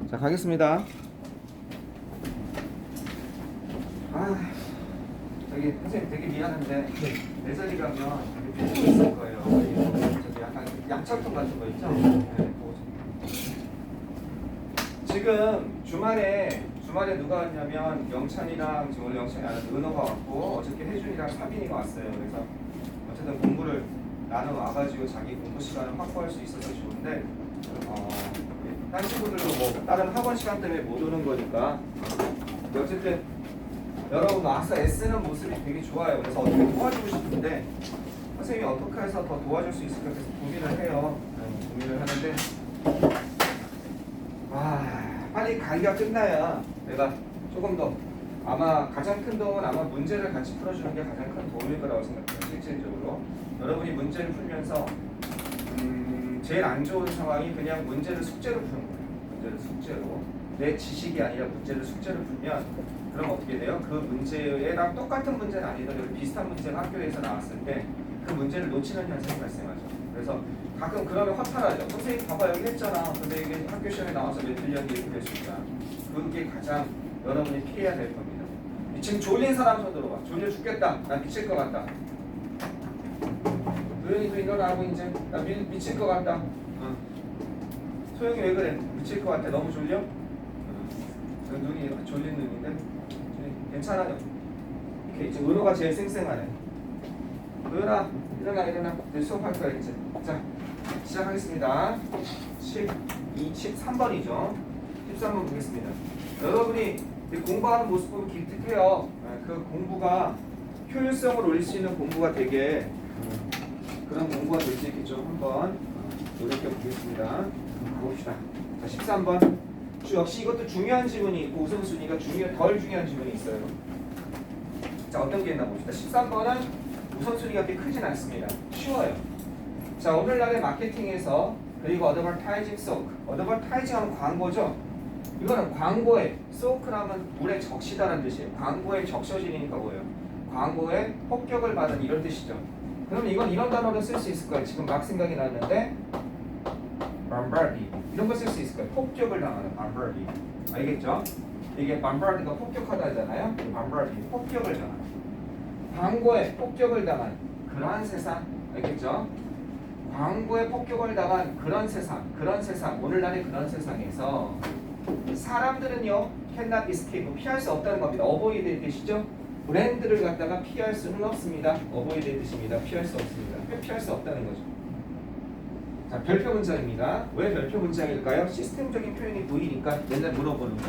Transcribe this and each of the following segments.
자, 가겠습니다. 아, 저기 선생님 되게 미안한데 내 자리 가면 되게 삐뚤어 있을 거예요. 저기 약간 양철통 같은 거 있죠? 네, 그거 좀. 지금 주말에 누가 왔냐면 영찬이랑 지금 원래 영찬이 안 와서 은호가 왔고 어저께 혜준이랑 사빈이가 왔어요. 그래서 어쨌든 공부를 나눠 와가지고 자기 공부 시간을 확보할 수 있어서 좋은데 딴 친구들도 뭐 다른 학원 시간 때문에 못 오는 거니까 어쨌든 여러분 와서 애쓰는 모습이 되게 좋아요. 그래서 어떻게 도와주고 싶은데 선생님이 어떻게 해서 더 도와줄 수 있을까 계속 고민을 해요. 고민을 하는데 빨리 강의가 끝나야 내가 조금 더 아마 가장 큰 도움은 아마 문제를 같이 풀어주는 게 가장 큰 도움일 거라고 생각해요. 실질적으로 여러분이 문제를 풀면서 제일 안 좋은 상황이 그냥 문제를 숙제로 푸는 거예요. 문제를 숙제로 내 지식이 아니라 문제를 숙제로 풀면 그럼 어떻게 돼요? 그 문제랑 똑같은 문제는 아니더라도 비슷한 문제가 학교에서 나왔을 때 그 문제를 놓치는 현상이 발생하죠. 그래서 가끔 그러면 허탈하죠. 선생님 봐봐 여기 했잖아. 근데 이게 학교 시험에 나와서 왜 틀렸는지 이렇게 될 수 있다. 그게 가장 여러분이 피해야 될 겁니다. 지금 졸린 사람 손 들어봐. 졸려 죽겠다. 나 미칠 것 같다. 도현이도 일어나고 이제 나 미칠 것 같다. 소영이 왜 그래? 미칠 것 같아. 너무 졸려? 눈이 졸린 눈인데 괜찮아요. 이렇게 이제 은호가 제일 쌩쌩하네. 도현아 일어나. 이제 수업할 거야 이제. 자 시작하겠습니다. 13번이죠. 13번 보겠습니다. 여러분이 공부하는 모습 보면 기특해요. 그 공부가 효율성을 올릴 수 있는 공부가 되게 그런 공부가 될 수 있겠죠. 한번 노력해 보겠습니다. 가봅시다. 자 13번. 역시 이것도 중요한 지문이 있고 우선순위가 덜 중요한 지문이 있어요. 자 어떤 게 있나 봅시다. 13번은 우선순위가 그렇게 크진 않습니다. 쉬워요. 자 오늘날의 마케팅에서 그리고 어드버타이징 소크. 어드버타이징 하면 광고죠. 이거는 광고에 소크라면 물에 적시다라는 뜻이에요. 광고에 적셔지니까 뭐예요? 광고에 폭격을 받은 이런 뜻이죠. 그럼 이건 이런 단어로 쓸 수 있을 거예요. 지금 막 생각이 났는데 bombard이 이런 거 쓸 수 있을 거예요. 폭격을 당하는 bombard이. 알겠죠? 이게 bombard가 폭격하다잖아요. bombard이 폭격을 당하는. 광고에 폭격을 당한 그러한 세상. 알겠죠? 광고에 폭격을 당한 그런 세상, 오늘날의 그런 세상에서 사람들은요 cannot escape, 피할 수 없다는 겁니다. avoid의 뜻이죠. 브랜드를 갖다가 피할 수는 없습니다. avoid의 뜻입니다. 피할 수 없습니다. 피할 수 없다는 거죠. 자 별표 문장입니다. 왜 별표 문장일까요? 시스템적인 표현이 보이니까 맨날 물어보는 거.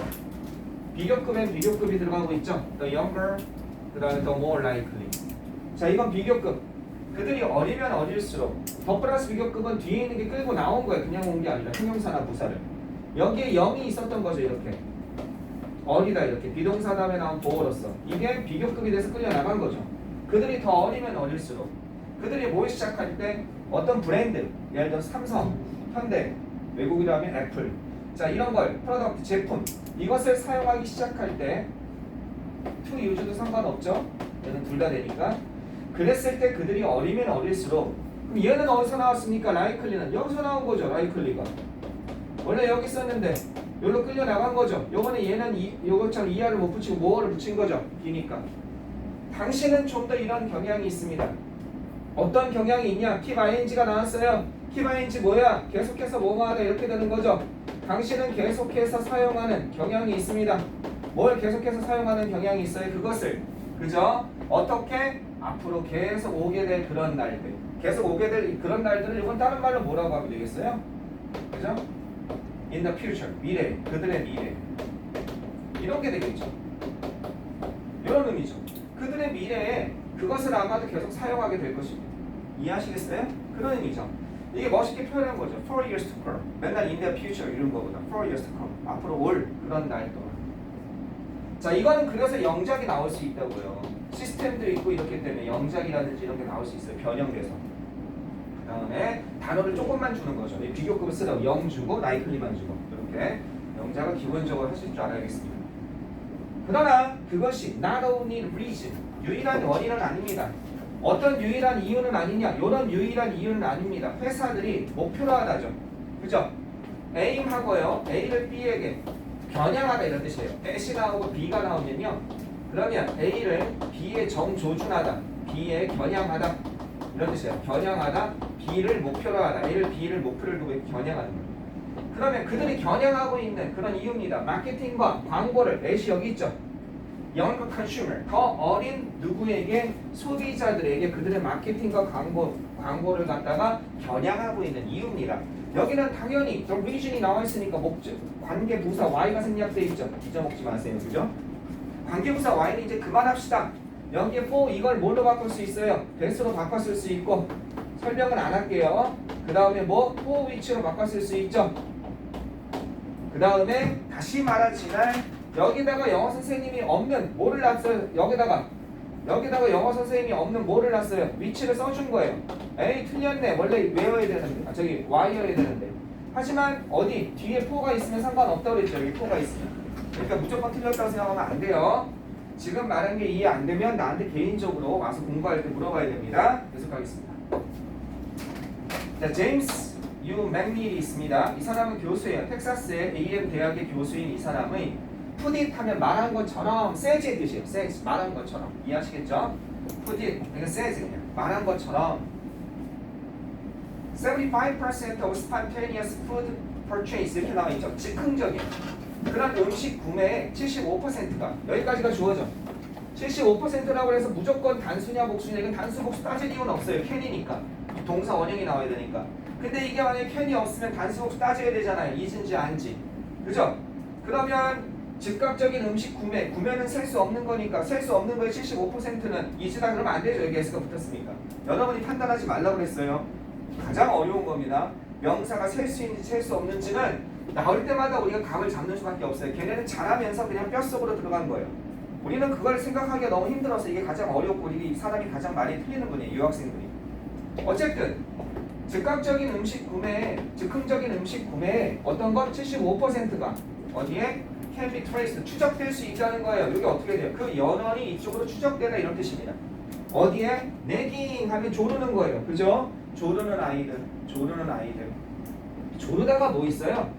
비교급엔 비교급이 들어가고 있죠. The younger, 그 다음에 the more likely. 자 이건 비교급. 그들이 어리면 어릴수록 더 플러스 비교급은 뒤에 있는 게 끌고 나온 거예요. 그냥 온 게 아니라 형용사나 부사를. 여기에 0이 있었던 거죠. 이렇게 어리다 이렇게 비동사 다음에 나온 보어로서 이게 비교급이 돼서 끌려 나간 거죠. 그들이 더 어리면 어릴수록 그들이 뭘 시작할 때 어떤 브랜드, 예를 들어 삼성, 현대, 외국이라면 애플, 자 이런 걸 프로덕트 제품 이것을 사용하기 시작할 때 to use도 상관없죠. 얘는 둘 다 되니까. 그랬을 때 그들이 어리면 어릴수록 그럼 얘는 어디서 나왔습니까? likely는 여기서 나온 거죠. likely가 원래 여기 있었는데 여기로 끌려 나간 거죠. 요번에 얘는 요것처럼 ER을 못 붙이고 more를 붙인 거죠. B니까. 당신은 좀 더 이런 경향이 있습니다. 어떤 경향이 있냐? keep ing가 나왔어요. keep ing 뭐야? 계속해서 뭐뭐 하다 이렇게 되는 거죠. 당신은 계속해서 사용하는 경향이 있습니다. 뭘 계속해서 사용하는 경향이 있어요? 그것을 그죠? 어떻게? 앞으로 계속 오게 될 그런 날들. 계속 오게 될 그런 날들을 이건 다른 말로 뭐라고 하면 되겠어요? 그죠? In the future. 미래. 그들의 미래. 이런 게 되겠죠. 이런 의미죠. 그들의 미래에 그것을 아마도 계속 사용하게 될 것입니다. 이해하시겠어요? 그런 의미죠. 이게 멋있게 표현한 거죠. 4 years to come. 맨날 in the future 이런 거보다 4 years to come. 앞으로 올 그런 날 동안. 자, 이거는 그래서 영작이 나올 수 있다고요. 시스템도 있고 이렇기 때문에 영작이라든지 이런 게 나올 수 있어요. 변형돼서. 그 다음에 단어를 조금만 주는 거죠. 비교급을 쓰라고 0 주고 likely만 주고 이렇게 영작을 기본적으로 하실 줄 알아야겠습니다. 그러나 그것이 not only reason, 유일한 원인은 아닙니다. 어떤 유일한 이유는 아니냐? 이런 유일한 이유는 아닙니다. 회사들이 목표로 하다죠. 그죠? aim하고요. A를 B에게 겨냥하다 이런 뜻이에요. S이 나오고 B가 나오면요. 그러면 A를 B에 정조준하다. B에 겨냥하다. 이런 뜻이에요. 겨냥하다. B를 목표로 하다. A를 B를 목표를 두고 겨냥하는 거예요. 그러면 그들이 겨냥하고 있는 그런 이유입니다. 마케팅과 광고를 S이 여기 있죠. younger consumer, 더 어린 누구에게 소비자들에게 그들의 마케팅과 광고를 갖다가 겨냥하고 있는 이유입니다. 여기는 당연히 the reason이 나와 있으니까 목적, 관계부사 Y가 생략되어 있죠. 잊어먹지 마세요. 그죠? 관계부사 Y는 이제 그만합시다. 여기에 for 이걸 뭘로 바꿀 수 있어요? that으로 바꿨을 수 있고 설명은 안 할게요. 그 다음에 뭐 for which로 바꿨을 수 있죠. 그 다음에 다시 말하지만 여기다가 영어 선생님이 없는 뭐를 놨어요? 여기다가 영어 선생님이 없는 뭐를 놨어요? 위치를 써준 거예요. 에이 틀렸네. 원래 외워야 되는데 저기 Y여야 되는데 하지만 어디 뒤에 포가 있으면 상관없다고 그랬죠. 여기 포가 있으면. 그러니까 무조건 틀렸다고 생각하면 안 돼요. 지금 말한 게 이해 안 되면 나한테 개인적으로 와서 공부할 때 물어봐야 됩니다. 계속하겠습니다. 자, 제임스 유 맥닐이 있습니다. 이 사람은 교수예요. 텍사스의 A&M 대학의 교수인 이 사람의 put it 하면 말한 것처럼 says의 뜻이에요. says 말한 것처럼 이해하시겠죠? put it 그러니까 says 그냥 말한 것처럼 75% of spontaneous food purchase 이렇게 나와 있죠. 즉흥적인 그런 음식 구매의 75%가 여기까지가 주어져. 75%라고 해서 무조건 단수냐 복수냐 이건 단수 복수 따질 이유는 없어요. can이니까 동사 원형이 나와야 되니까. 근데 이게 만약에 can이 없으면 단수 복수 따져야 되잖아요. is인지 안지. 그죠? 그러면 즉각적인 음식 구매는 셀 수 없는 거니까 셀 수 없는 거에 75%는 is다 그러면 안 되죠. 여기 s가 붙었으니까. 여러분이 판단하지 말라고 그랬어요. 가장 어려운 겁니다. 명사가 셀 수 있는지 셀 수 없는지는 나올 때마다 우리가 감을 잡는 수밖에 없어요. 걔네는 잘하면서 그냥 뼛속으로 들어간 거예요. 우리는 그걸 생각하기가 너무 힘들어서 이게 가장 어렵고 우리 사람이 가장 많이 틀리는 분이에요. 유학생들이. 어쨌든 즉각적인 음식 구매, 즉흥적인 음식 구매에 어떤 건 75%가 어디에? can be traced, 추적될 수 있다는 거예요. 이게 어떻게 돼요? 그 연원이 이쪽으로 추적되다 이런 뜻입니다. 어디에? nagging 하면 조르는 거예요. 그죠? 조르는 아이들. 조르다가 뭐 있어요?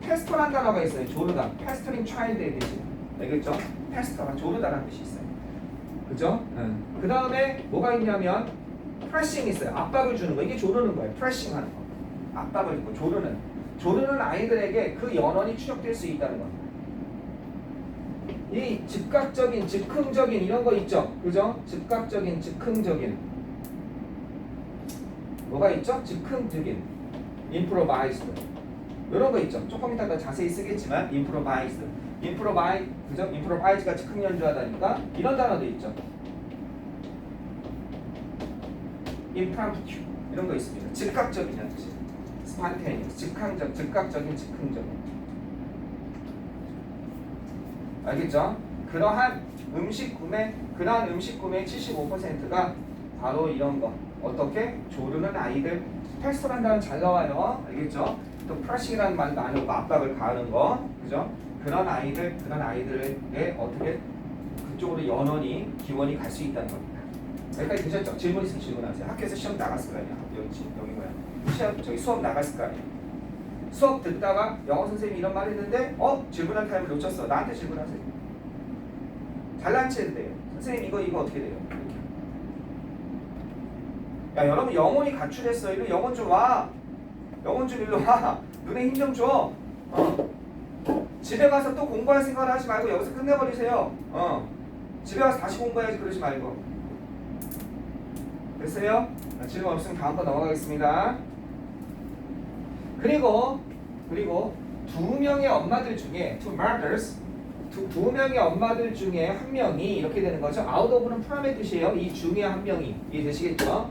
패스터란 단어가 있어요. 조르다. 패스터링 차일드의 뜻이. 알겠죠? 패스터가 조르다라는 뜻이 있어요. 그죠? 그 다음에 뭐가 있냐면 프레싱 있어요. 압박을 주는 거. 이게 조르는 거예요. 프레싱 하는 거. 압박을 주고 조르는 아이들에게 그 연원이 추적될 수 있다는 겁니다. 이 즉각적인, 즉흥적인 이런 거 있죠? 그죠? 즉각적인, 즉흥적인 뭐가 있죠? 즉흥적인 improvised 이런 거 있죠? 조금 이따 더 자세히 쓰겠지만 improvised 그죠? improvise가 즉흥 연주하다니까 이런 단어도 있죠. impromptu 이런 거 있습니다. 즉각적이라는 뜻이에요. spontaneous 즉각적인, 즉흥적인 알겠죠? 그러한 음식 구매의 75%가 바로 이런 거. 어떻게? 조르는 아이들. 패스터란다는 잘 나와요. 알겠죠? 또 프레싱이라는 말도 안 하고 압박을 가하는 거. 그죠? 그런 아이들에게 어떻게 그쪽으로 연원이, 기원이 갈 수 있다는 겁니다. 여기까지 되셨죠? 질문 있으면 질문하세요. 학교에서 시험 나갔을 거 아니야? 여기 뭐야? 저기 수업 나갔을 거 아니야? 수업 듣다가 영어 선생님이 이런 말 했는데 질문할 타임을 놓쳤어. 나한테 질문하세요. 잘난 체해도 돼요. 선생님 이거 어떻게 돼요? 이렇게. 야 여러분 영혼이 가출했어. 이리 영혼 좀 와. 영혼 좀 일로 와. 눈에 힘 좀 줘. 집에 가서 또 공부할 생각을 하지 말고 여기서 끝내버리세요. 집에 가서 다시 공부해야지 그러지 말고. 됐어요? 질문 없으면 다음 거 넘어가겠습니다. 그리고 두 명의 엄마들 중에 two mothers 두 명의 엄마들 중에 한 명이 이렇게 되는 거죠. out of는 from의 뜻이에요. 이 중에 한 명이 이해되시겠죠?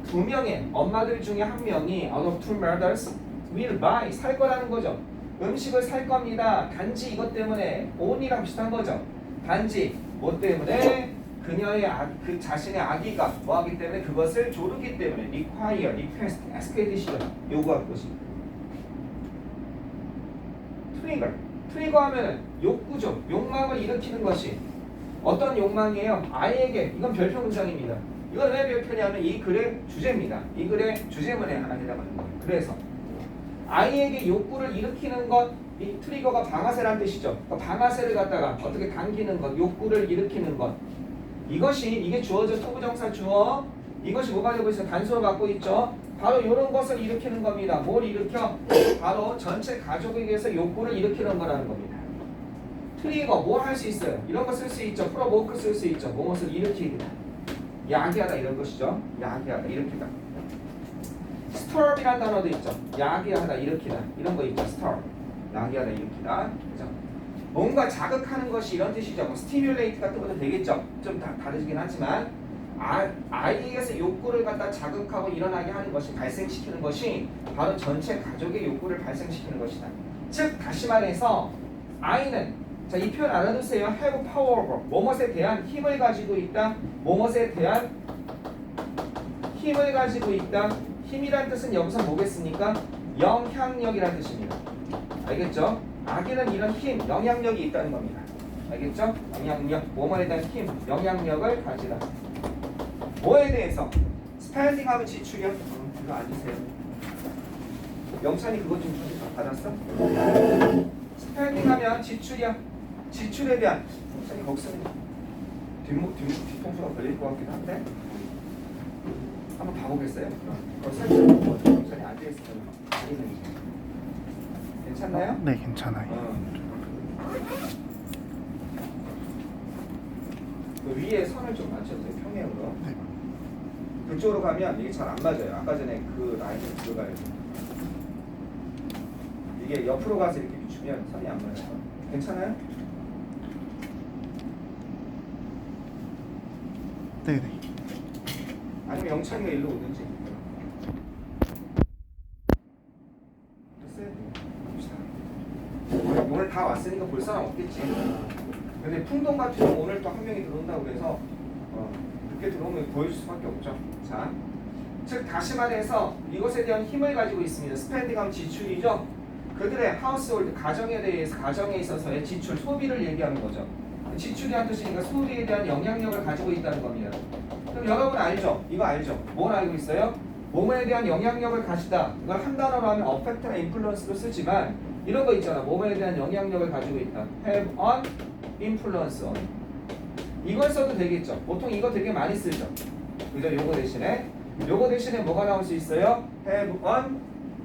두 명의 엄마들 중에 한 명이 out of two mothers will buy 살 거라는 거죠. 음식을 살 겁니다. 단지 이것 때문에 only랑 비슷한 거죠. 단지 뭐 때문에 그 자신의 아기가 뭐하기 때문에 그것을 조르기 때문에 require, request, ask의 뜻이죠. 요구할 것이. 트리거 하면은 욕구죠. 욕망을 일으키는 것이 어떤 욕망이에요? 아이에게. 이건 별표 문장입니다. 이건 왜 별표냐면 이 글의 주제입니다. 이 글의 주제문에 하나 해당하는 거예요. 그래서 아이에게 욕구를 일으키는 것, 이 트리거가 방아쇠란 뜻이죠. 그러니까 방아쇠를 갖다가 어떻게 당기는 것, 욕구를 일으키는 것. 이게 주어져 투부정사 주어. 이것이 뭐가 되고 있어요? 단수로 갖고 있죠. 바로 이런 것을 일으키는 겁니다. 뭘 일으켜? 바로 전체 가족에게서 욕구를 일으키는 거라는 겁니다. 트리거 뭘 할 수 있어요? 이런 거 쓸 수 있죠. 프로보크 쓸 수 있죠. 무엇을 일으키다. 야기하다 이런 것이죠. 야기하다 일으키다. 스토업이라는 단어도 있죠. 야기하다 일으키다 이런 거 있죠. 스토업 야기하다 일으키다. 그죠? 뭔가 자극하는 것이 이런 뜻이죠. 뭐 스티뮬레이트 같은 것도 되겠죠. 좀 다르긴 하지만 아이에게서 욕구를 갖다 자극하고 일어나게 하는 것이 발생시키는 것이 바로 전체 가족의 욕구를 발생시키는 것이다. 즉 다시 말해서 아이는 자, 이 표현 알아두세요. have power over 뭐뭇에 대한 힘을 가지고 있다. 뭐뭇에 대한 힘을 가지고 있다. 힘이란 뜻은 여기서 뭐겠습니까? 영향력이란 뜻입니다. 알겠죠? 아기는 이런 힘, 영향력이 있다는 겁니다. 알겠죠? 영향력, 뭐뭐에 대한 힘, 영향력을 가지다. 뭐에 대해서? 스펜딩 하면 지출이요? 이거 앉으세요. 영찬이 그것 좀 받았어? 스펜딩 하면 지출이야. 지출에 대한 영찬이 거기서 뒤통수가 걸릴 것 같긴 한데 한번 봐보겠어요? 거기 살짝 영찬이 앉아있으면 아니면 괜찮나요? 네, 괜찮아요. 그 위에 선을 좀 맞춰주세요. 평행으로. 네. 그쪽으로 가면 이게 잘 안 맞아요. 아까 전에 그 라인을 들어가야 돼. 이게 옆으로 가서 이렇게 비추면 선이 안 맞아요. 괜찮아요? 네네. 아니면 영찬이가 일로 오든지. 됐어요? 봅시다. 오늘 다 왔으니까 볼 사람 없겠지. 근데 풍동 같은 경우 오늘 또 한 명이 들어온다고 그래서 늦게 들어오면 보여줄 수밖에 없죠. 자, 즉 다시 말해서 이것에 대한 힘을 가지고 있습니다. 스펜딩하면 지출이죠. 그들의 하우스홀드 가정에 대해서 가정에 있어서의 지출 소비를 얘기하는 거죠. 지출이란 뜻이니까 소비에 대한 영향력을 가지고 있다는 겁니다. 그럼 여러분 알죠? 이거 알죠? 뭘 알고 있어요? 몸에 대한 영향력을 가지다. 이걸 한 단어로 하면 affect나 influence로 쓰지만 이런 거 있잖아. 몸에 대한 영향력을 가지고 있다. have on influence on. 이걸 써도 되겠죠. 보통 이거 되게 많이 쓰죠. 그죠? 요거 대신에 뭐가 나올 수 있어요? have on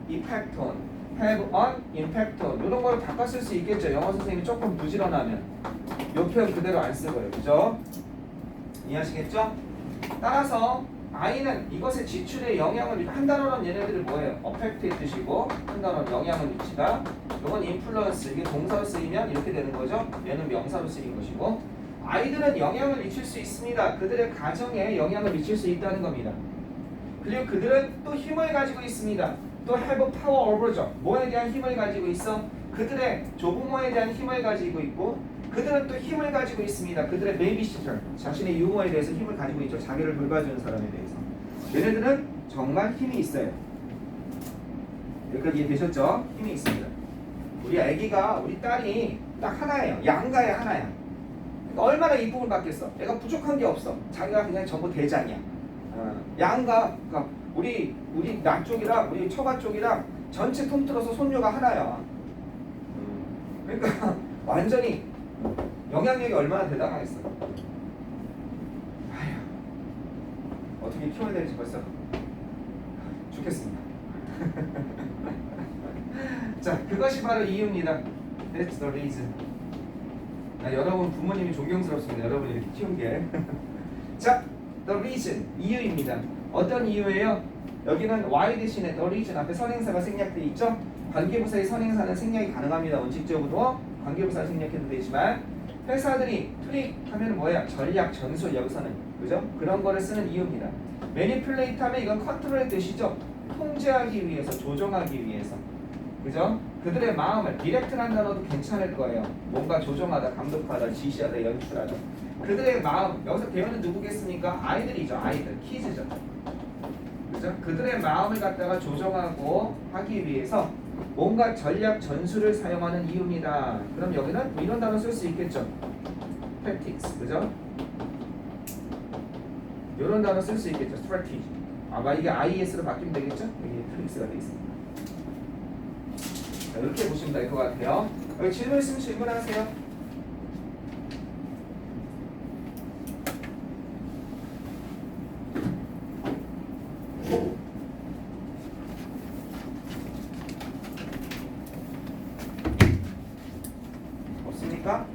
effect on. have on impact on. 이런 거를 바꿔 쓸 수 있겠죠. 영어 선생님이 조금 부지런하면. 요 표현 그대로 안 쓰고요. 그죠? 이해하시겠죠? 따라서 아이는 이것의 지출에 영향을 한 단어는 얘네들이 뭐예요? affect의 뜻이고 한 단어는 영향을 미치다. 이건 influence 이게 동사로 쓰이면 이렇게 되는 거죠. 얘는 명사로 쓰인 것이고 아이들은 영향을 미칠 수 있습니다. 그들의 가정에 영향을 미칠 수 있다는 겁니다. 그리고 그들은 또 힘을 가지고 있습니다. 또 have power over죠. 뭐에 대한 힘을 가지고 있어? 그들의 조부모에 대한 힘을 가지고 있고 그들은 또 힘을 가지고 있습니다. 그들의 베이비시터, 자신의 유모에 대해서 힘을 가지고 있죠. 자기를 돌봐주는 사람에 대해서. 얘네들은 정말 힘이 있어요. 여기까지 이해되셨죠? 힘이 있습니다. 우리 아기가, 우리 딸이 딱 하나예요. 양가의 하나야. 그러니까 얼마나 이쁨을 받겠어. 애가 부족한 게 없어. 자기가 그냥 전부 대장이야. 양가, 그러니까 우리 남쪽이랑 우리 처가 쪽이랑 전체 통틀어서 손녀가 하나야. 그러니까 완전히 영향력이 얼마나 대단하겠어. 아휴, 어떻게 키워야 될지 벌써 좋겠습니다. 자, 그것이 바로 이유입니다. That's the reason. 여러분 부모님이 존경스럽습니다. 여러분이 이렇게 키운 게. 자, the reason 이유입니다. 어떤 이유예요? 여기는 why 대신에 the reason 앞에 선행사가 생략되어 있죠. 관계부사의 선행사는 생략이 가능합니다. 원칙적으로 관계부사 생략해도 되지만 회사들이 트릭 하면 뭐야? 전략, 전술 여기서는 그죠? 그런 거를 쓰는 이유입니다. manipulate 하면 이건 컨트롤의 뜻이죠. 통제하기 위해서, 조정하기 위해서. 그죠? 그들의 마음을 디렉트라는 단어도 괜찮을 거예요. 뭔가 조정하다, 감독하다, 지시하다, 연출하다. 그들의 마음, 여기서 배우는 누구겠습니까? 아이들이죠. 아이들, 키즈죠. 그죠? 그들의 마음을 갖다가 조정하고 하기 위해서 뭔가 전략, 전술을 사용하는 이유입니다. 그럼 여기는 이런 단어 쓸 수 있겠죠? tactics, 그죠? 이런 단어 쓸 수 있겠죠? strategy. 아마 이게 IS로 바뀌면 되겠죠? 여기 트릭스가 되어 있습니다. 자, 이렇게 보시면 될 것 같아요. 여기 질문 있으면 질문하세요. 없습니까?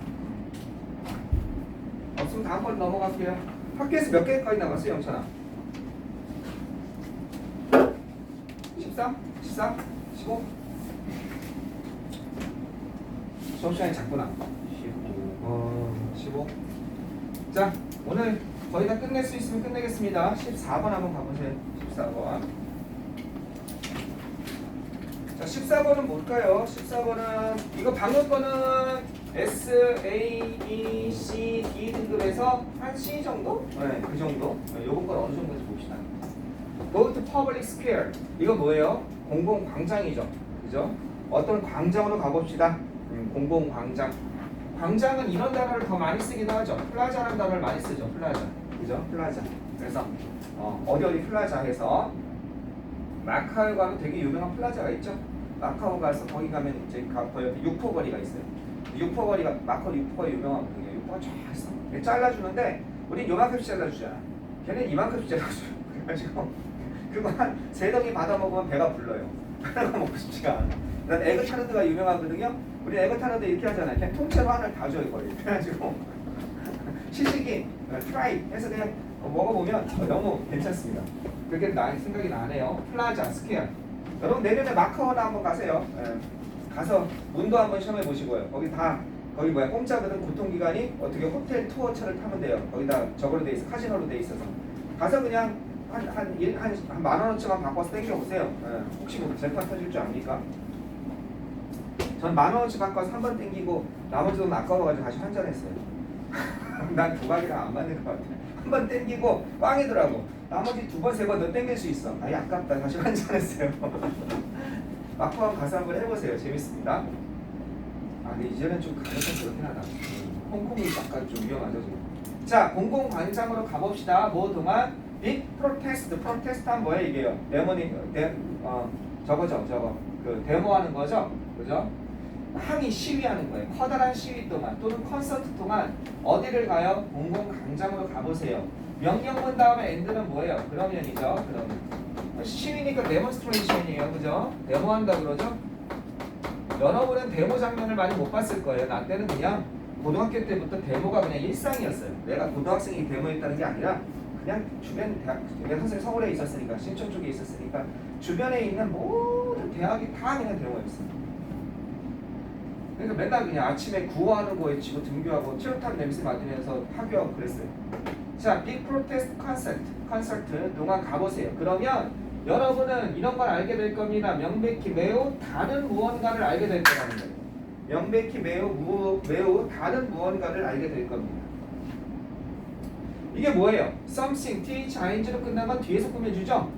없으면 다음번 넘어갈게요. 학교에서 몇 개까지 나갔어요, 영찬아? 13? 14? 15? 수업 시간이 작구나. 15. 자, 오늘 거의 다 끝낼 수 있으면 끝내겠습니다. 14번 한번 가보세요. 14번. 자, 14번은 뭘까요? 14번은 이거 방금 거는 S, A, B, C, D 등급에서 한 C 정도? 네, 그 정도. 요번 건 어느 정도인지 봅시다. Go to public square. 이거 뭐예요? 공공 광장이죠. 그죠? 어떤 광장으로 가봅시다. 공공 광장. 광장은 이런 단어를 더 많이 쓰기도 하죠. 플라자라는 단어를 많이 쓰죠. 플라자. 그죠? 플라자. 그래서 어디 플라자 해서 마카오 가면 되게 유명한 플라자가 있죠. 마카오 가서 거기 가면 이제 그 옆에 육포거리가 있어요. 육포거리가 마카오 육포가 유명하거든요. 육포가 쫙 있어. 잘라주는데 우린 요만큼씩 잘라주잖아. 걔는 이만큼씩 잘라줘. 그래가지고 그거 한 3덩이 받아 먹으면 배가 불러요. 하나가 먹고 싶지가 않아. 난 에그타르트가 유명하거든요. 우리 에그타르트 이렇게 하잖아요. 그냥 통째로 하나를 다 줘요 거의. 그래가지고 시식이 트라이 해서 그냥 먹어보면 너무 괜찮습니다. 그게 생각이 나네요. 플라자, 스퀘어. 여러분 내년에 마카오나 한번 가세요. 가서 문도 한번 시험해 보시고요. 거기 공짜거든. 교통기관이 어떻게 호텔 투어차를 타면 돼요. 거기다 저걸로 돼 있어. 카지노로 돼 있어서 가서 그냥 한 10,000원어치만 바꿔서 땡겨보세요. 혹시 뭐 재판 터질 줄 압니까? 전 10,000원어치 바꿔서 한 번 땡기고 나머지 돈 아까워가지고 다시 환전했어요. 난 조각이랑 안 맞는 것 같아. 한 번 땡기고 꽝이더라고. 나머지 2번, 3번 더 땡길 수 있어. 아이 아깝다. 다시 환전했어요. 마카오 가서 한번 해보세요. 재밌습니다. 근데 이제는 좀 가격이 그렇긴 하다. 홍콩이 약간 좀 위험하죠 지금. 자, 공공광장으로 가봅시다. 뭐 동안 빅 프로테스트. 프로테스트는 뭐예요 이게요? 저거 그 데모하는 거죠, 그죠? 항의 시위하는 거예요. 커다란 시위 동안 또는 콘서트 동안 어디를 가요? 공공광장으로 가보세요. 명령문 다음에 엔드는 뭐예요? 그러면이죠. 그러면 시위니까 데몬스트레이션이에요, 그죠? 데모한다 그러죠? 여러분은 데모 장면을 많이 못 봤을 거예요. 나 때는 그냥 고등학교 때부터 데모가 그냥 일상이었어요. 내가 고등학생이 데모했다는 게 아니라 그냥 주변 대학, 내가 선생님 서울에 있었으니까 신촌 쪽에 있었으니까 주변에 있는 모든 대학이 다 그냥 데모였어요. 그러니까 맨날 그냥 아침에 구호하는 거 외치고 등교하고 트로탄 냄새 맡으면서 하교하고 그랬어요. 자, 빅 프로테스트 콘서트 동안 가보세요. 그러면 여러분은 이런 걸 알게 될 겁니다. 명백히 매우 다른 무언가를 알게 될 거라는 거예요. 명백히 매우 다른 무언가를 알게 될 겁니다. 이게 뭐예요? something, thing로 끝나면 뒤에서 꾸며주죠?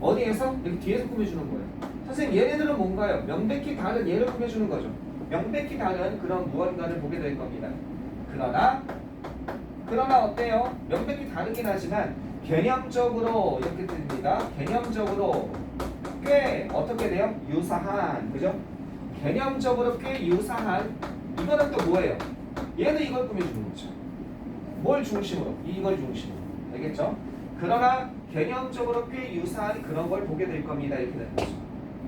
어디에서? 여기 뒤에서 꾸며주는 거예요. 선생님 얘네들은 뭔가요? 명백히 다른 얘를 꾸며주는 거죠. 명백히 다른 그런 무언가를 보게 될 겁니다. 그러나 어때요? 명백히 다르긴 하지만 개념적으로 이렇게 됩니다. 개념적으로 꽤 어떻게 돼요? 유사한, 그죠? 개념적으로 꽤 유사한. 이거는 또 뭐예요? 얘는 이걸 꾸며주는 거죠. 뭘 중심으로? 이걸 중심으로. 알겠죠? 그러나 개념적으로 꽤 유사한 그런 걸 보게 될 겁니다. 이렇게 되는 거죠.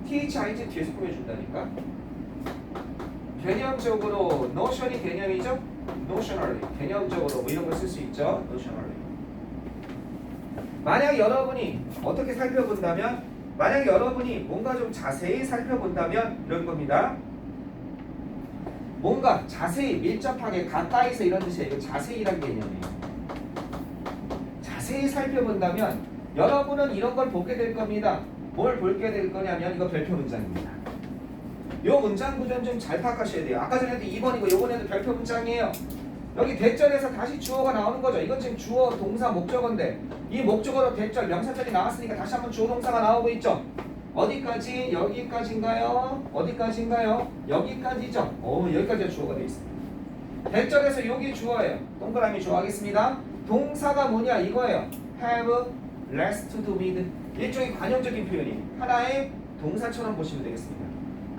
THIG 뒤에서 꾸며준다니까. 개념적으로 notion이 개념이죠? notionally. 개념적으로 뭐 이런 걸 쓸 수 있죠? notionally. 만약 여러분이 어떻게 살펴본다면, 만약 여러분이 뭔가 좀 자세히 살펴본다면 이런 겁니다. 뭔가 자세히 밀접하게 가까이서 이런 뜻이에요. 이거 자세히란 개념이에요. 자세히 살펴본다면 여러분은 이런 걸 보게 될 겁니다. 뭘 보게 될 거냐면 이거 별표 문장입니다. 요 문장 구조는 좀 잘 파악하셔야 돼요. 아까 전에도 2번이고 요번에도 별표 문장이에요. 여기 대절에서 다시 주어가 나오는 거죠. 이건 지금 주어, 동사, 목적어인데 이 목적어로 대절, 명사절이 나왔으니까 다시 한번 주어, 동사가 나오고 있죠. 어디까지? 여기까지인가요? 어디까지인가요? 여기까지죠. 여기까지가 주어가 돼 있습니다. 대절에서 여기 주어예요. 동그라미 주어 하겠습니다. 동사가 뭐냐 이거예요. have, less to do with. 일종의 관용적인 표현이 하나의 동사처럼 보시면 되겠습니다.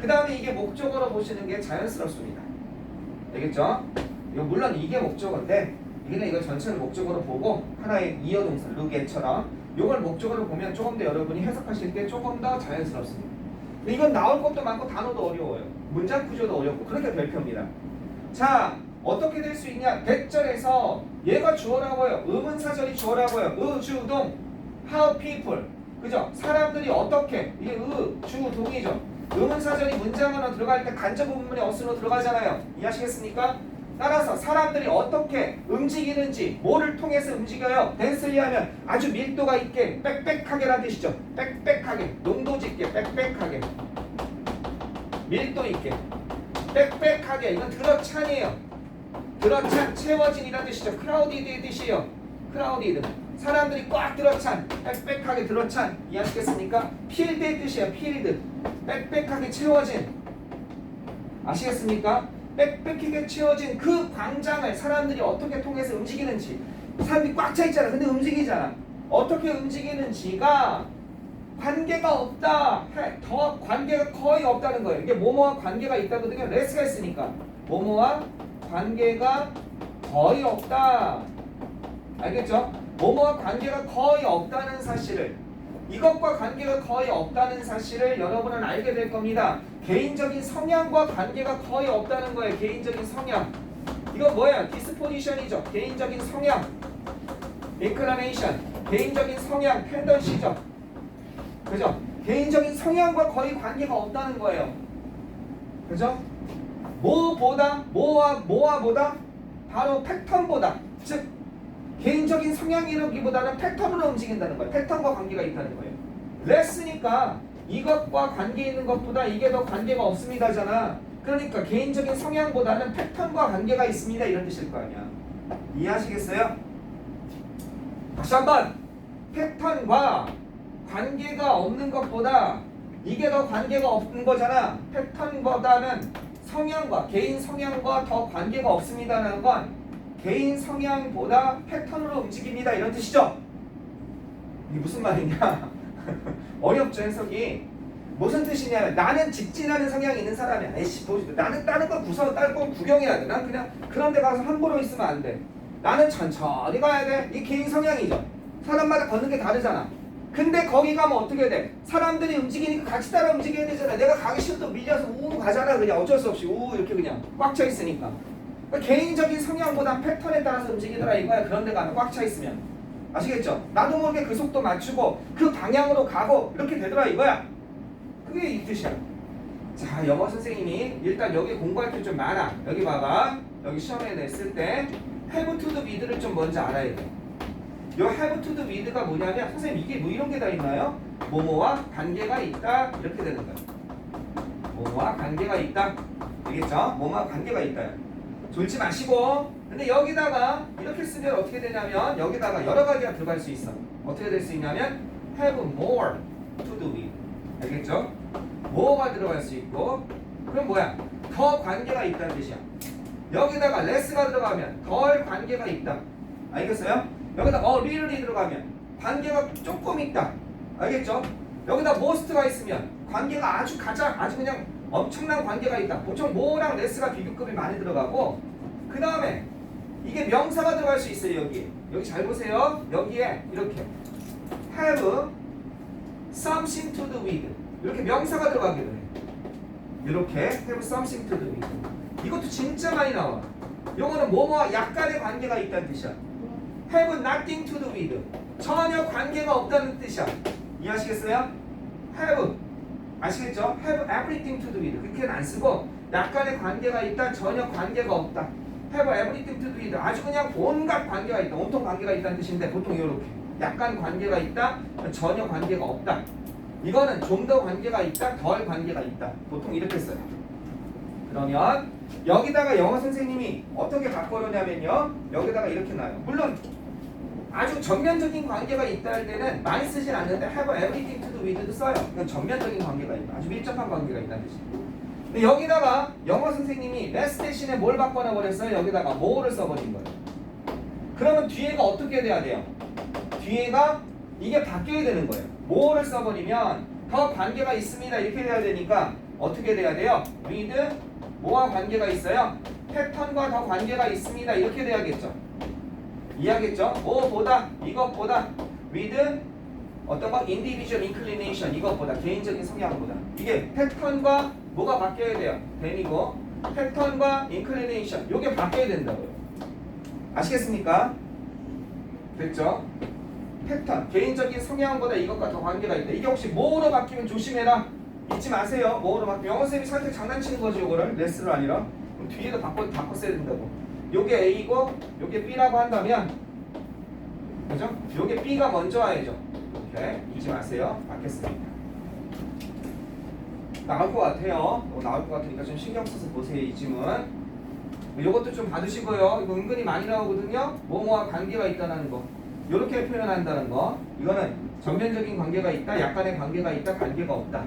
그 다음에 이게 목적어로 보시는 게 자연스럽습니다. 알겠죠? 이거 물론 이게 목적어인데 여기는 이거 전체를 목적어로 보고 하나의 이어동사 lookat처럼 이걸 목적어로 보면 조금 더 여러분이 해석하실 때 조금 더 자연스럽습니다. 근데 이건 나올 것도 많고 단어도 어려워요. 문장 구조도 어렵고 그렇게 별표입니다. 자, 어떻게 될 수 있냐? 대절에서 얘가 주어라고요. 의문사절이 주어라고요. 주동 how people 그죠? 사람들이 어떻게 이게 주동이죠. 의문사절이 문장 안으로 들어갈 때 간접 부분이 어순으로 들어가잖아요. 이해하시겠습니까? 따라서 사람들이 어떻게 움직이는지 뭐를 통해서 움직여요? 댄슬리 하면 아주 밀도가 있게 빽빽하게라는 뜻이죠. 빽빽하게 농도 짙게 빽빽하게 밀도 있게 빽빽하게 이건 들어찬이에요. 들어찬 채워진이라는 뜻이죠. 크라우디드의 뜻이에요. 크라우디드 사람들이 꽉 들어찬 빽빽하게 들어찬 이해하시겠습니까? 필드의 뜻이에요. 필드 빽빽하게 채워진 아시겠습니까? 빽빽하게 채워진 그 광장을 사람들이 어떻게 통해서 움직이는지 사람들이 꽉 차 있잖아. 근데 움직이잖아. 어떻게 움직이는지가 관계가 없다. 더 관계가 거의 없다는 거예요. 이게 뭐뭐와 관계가 있다거든요. 레스가 있으니까 뭐뭐와 관계가 거의 없다. 알겠죠? 뭐뭐와 관계가 거의 없다는 사실을 이것과 관계가 거의 없다는 사실을 여러분은 알게 될 겁니다. 개인적인 성향과 관계가 거의 없다는 거예요. 개인적인 성향. 이거 뭐야? 디스포지션이죠. 개인적인 성향. 인클리네이션. 개인적인 성향. 텐던시죠. 그죠? 개인적인 성향과 거의 관계가 없다는 거예요. 그죠? 뭐보다 뭐와 바로 패턴보다 즉 개인적인 성향이라기보다는 패턴으로 움직인다는 거예요. 패턴과 관계가 있다는 거예요. 레스니까 이것과 관계 있는 것보다 이게 더 관계가 없습니다잖아. 그러니까 개인적인 성향보다는 패턴과 관계가 있습니다. 이런 뜻일 거 아니야. 이해하시겠어요? 다시 한번 패턴과 관계가 없는 것보다 이게 더 관계가 없는 거잖아. 패턴보다는 성향과 개인 성향과 더 관계가 없습니다라는 건 개인 성향보다 패턴으로 움직입니다. 이런 뜻이죠. 이게 무슨 말이냐? 어렵죠 해석이. 무슨 뜻이냐면 나는 직진하는 성향이 있는 사람이야. 에이씨 나는 다른 걸 다른 걸 구경해야 돼. 난 그냥 그런 데 가서 함부로 있으면 안 돼. 나는 천천히 가야 돼. 이게 개인 성향이죠. 사람마다 걷는 게 다르잖아. 근데 거기 가면 어떻게 돼? 사람들이 움직이니까 같이 따라 움직여야 되잖아. 내가 가기 싫어도 밀려서 우 가잖아. 그냥 어쩔 수 없이 우 이렇게 그냥 꽉 차 있으니까. 그러니까 개인적인 성향보다 패턴에 따라서 움직이더라 이거야. 그런 데 가면 꽉 차 있으면. 아시겠죠? 나도 모르게 그 속도 맞추고 그 방향으로 가고 이렇게 되더라 이거야. 그게 이 뜻이야. 자, 영어 선생님이 일단 여기 공부할 게 좀 많아. 여기 봐봐. 여기 시험에 냈을 때 have to do with를 좀 먼저 알아야 돼. 요 have to do with가 뭐냐면 선생님 이게 뭐 이런 게 다 있나요? 뭐뭐와 관계가 있다 이렇게 되는 거야. 뭐뭐와 관계가 있다. 알겠죠? 뭐뭐와 관계가 있다. 졸지 마시고. 근데 여기다가 이렇게 쓰면 어떻게 되냐면 여기다가 여러 가지가 들어갈 수 있어. 어떻게 될 수 있냐면 have more to do with. 알겠죠? more가 들어갈 수 있고 그럼 뭐야? 더 관계가 있다는 뜻이야. 여기다가 less가 들어가면 덜 관계가 있다. 알겠어요? 여기다 little이 들어가면 관계가 조금 있다. 알겠죠? 여기다 most가 있으면 관계가 아주 그냥 엄청난 관계가 있다. 보통 more랑 less가 비교급이 많이 들어가고 그 다음에 이게 명사가 들어갈 수 있어요. 여기 잘 보세요. 여기에 이렇게 have something to do with 이렇게 명사가 들어가기도 해. 이렇게 have something to do with 이것도 진짜 많이 나와. 요거는 뭐뭐와 약간의 관계가 있다는 뜻이야. have nothing to do with 전혀 관계가 없다는 뜻이야. 이해하시겠어요? have 아시겠죠? have everything to do with 그렇게는 안 쓰고 약간의 관계가 있다, 전혀 관계가 없다. have everything to do with 아주 그냥 온갖 관계가 있다, 온통 관계가 있다는 뜻인데 보통 이렇게 약간 관계가 있다, 전혀 관계가 없다. 이거는 좀 더 관계가 있다, 덜 관계가 있다. 보통 이렇게 써요. 그러면 여기다가 영어 선생님이 어떻게 바꿔놓냐면요. 여기다가 이렇게 놔요. 물론 아주 전면적인 관계가 있다 할 때는 많이 쓰진 않는데 have everything to do with도 써요. 이건 전면적인 관계가 있다. 아주 밀접한 관계가 있다는 뜻이에요. 근데 여기다가 영어 선생님이 less 대신에 뭘 바꿔놔 버렸어요? 여기다가 more를 써버린 거예요. 그러면 뒤에가 어떻게 돼야 돼요? 뒤에가 이게 바뀌어야 되는 거예요. more를 써버리면 더 관계가 있습니다. 이렇게 돼야 되니까 어떻게 돼야 돼요? with 뭐와 관계가 있어요? 패턴과 더 관계가 있습니다. 이렇게 돼야겠죠. 이해하겠죠? 뭐보다 이것보다 with 어떤 거? individual inclination 이것보다 개인적인 성향보다 이게 패턴과 뭐가 바뀌어야 돼요? then이고 패턴과 inclination 요게 바뀌어야 된다고요. 아시겠습니까? 됐죠? 패턴 개인적인 성향보다 이것과 더 관계가 있다. 이게 혹시 뭐로 바뀌면 조심해라. 잊지 마세요. 뭐로 바뀌면 영어쌤이 살짝 장난치는 거죠. 이거를 레슨을 아니라 그럼 뒤에도 바꿔 써야 된다고. 요게 A고 요게 B라고 한다면 그죠? 요게 B가 먼저 와야죠. 이렇게 잊지 마세요. 바뀌었습니다. 나올 것 같아요. 나올 것 같으니까 좀 신경 써서 보세요. 이 질문. 요것도 좀 봐두시고요. 이거 은근히 많이 나오거든요. 뭐뭐와 관계가 있다는 거. 이렇게 표현한다는 거. 이거는 전면적인 관계가 있다, 약간의 관계가 있다, 관계가 없다.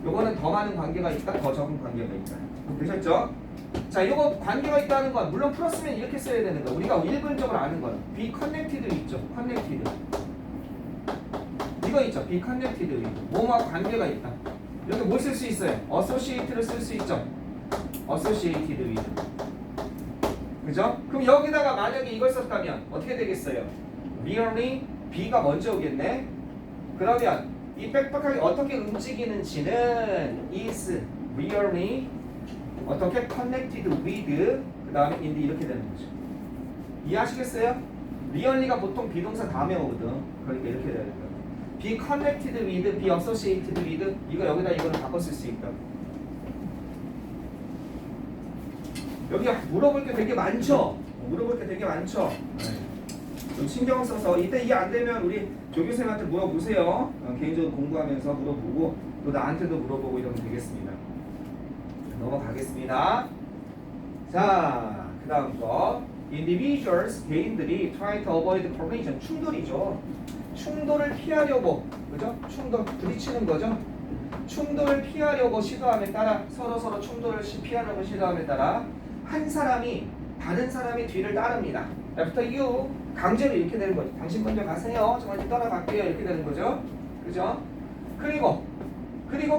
요거는 더 많은 관계가 있다, 더 적은 관계가 있다. 되셨죠? 자, 요거 관계가 있다는 건 물론 풀었으면 이렇게 써야 되는 거. 우리가 일반적으로 아는 거는 be connected 있죠. connected. 이거 있죠. be connected with. 뭐뭐와 관계가 있다. 여기 뭘 쓸 수 있어요? associate를 쓸 수 있죠. associated with. 그죠? 그럼 여기다가 만약에 이걸 썼다면 어떻게 되겠어요? really B가 먼저 오겠네. 그러면 이 빽빽하게 어떻게 움직이는지는 is really 어떻게 connected with 그 다음에 in데 이렇게 되는 거죠. 이해하시겠어요? really가 보통 비동사 다음에 오거든. 그러니까 이렇게 돼야 된다. be connected with, be associated with 이거 여기다 이거는 바꿔 쓸 수 있다. 여기 물어볼 게 되게 많죠? 물어볼 게 되게 많죠? 좀 신경 써서 이때 이해 안 되면 우리 조교생한테 물어보세요. 개인적으로 공부하면서 물어보고 또 나한테도 물어보고 이러면 되겠습니다. 넘어가겠습니다. 자, 그 다음 거 individuals, 개인들이 try to avoid collision, 충돌이죠. 충돌을 피하려고, 그죠? 충돌, 부딪히는 거죠. 충돌을 피하려고 시도함에 따라 서로 충돌을 피하려고 시도함에 따라 한 사람이 다른 사람의 뒤를 따릅니다. After you 강제로 이렇게 되는 거죠. 당신 먼저 가세요. 저 먼저 따라갈게요. 이렇게 되는 거죠. 그죠? 그리고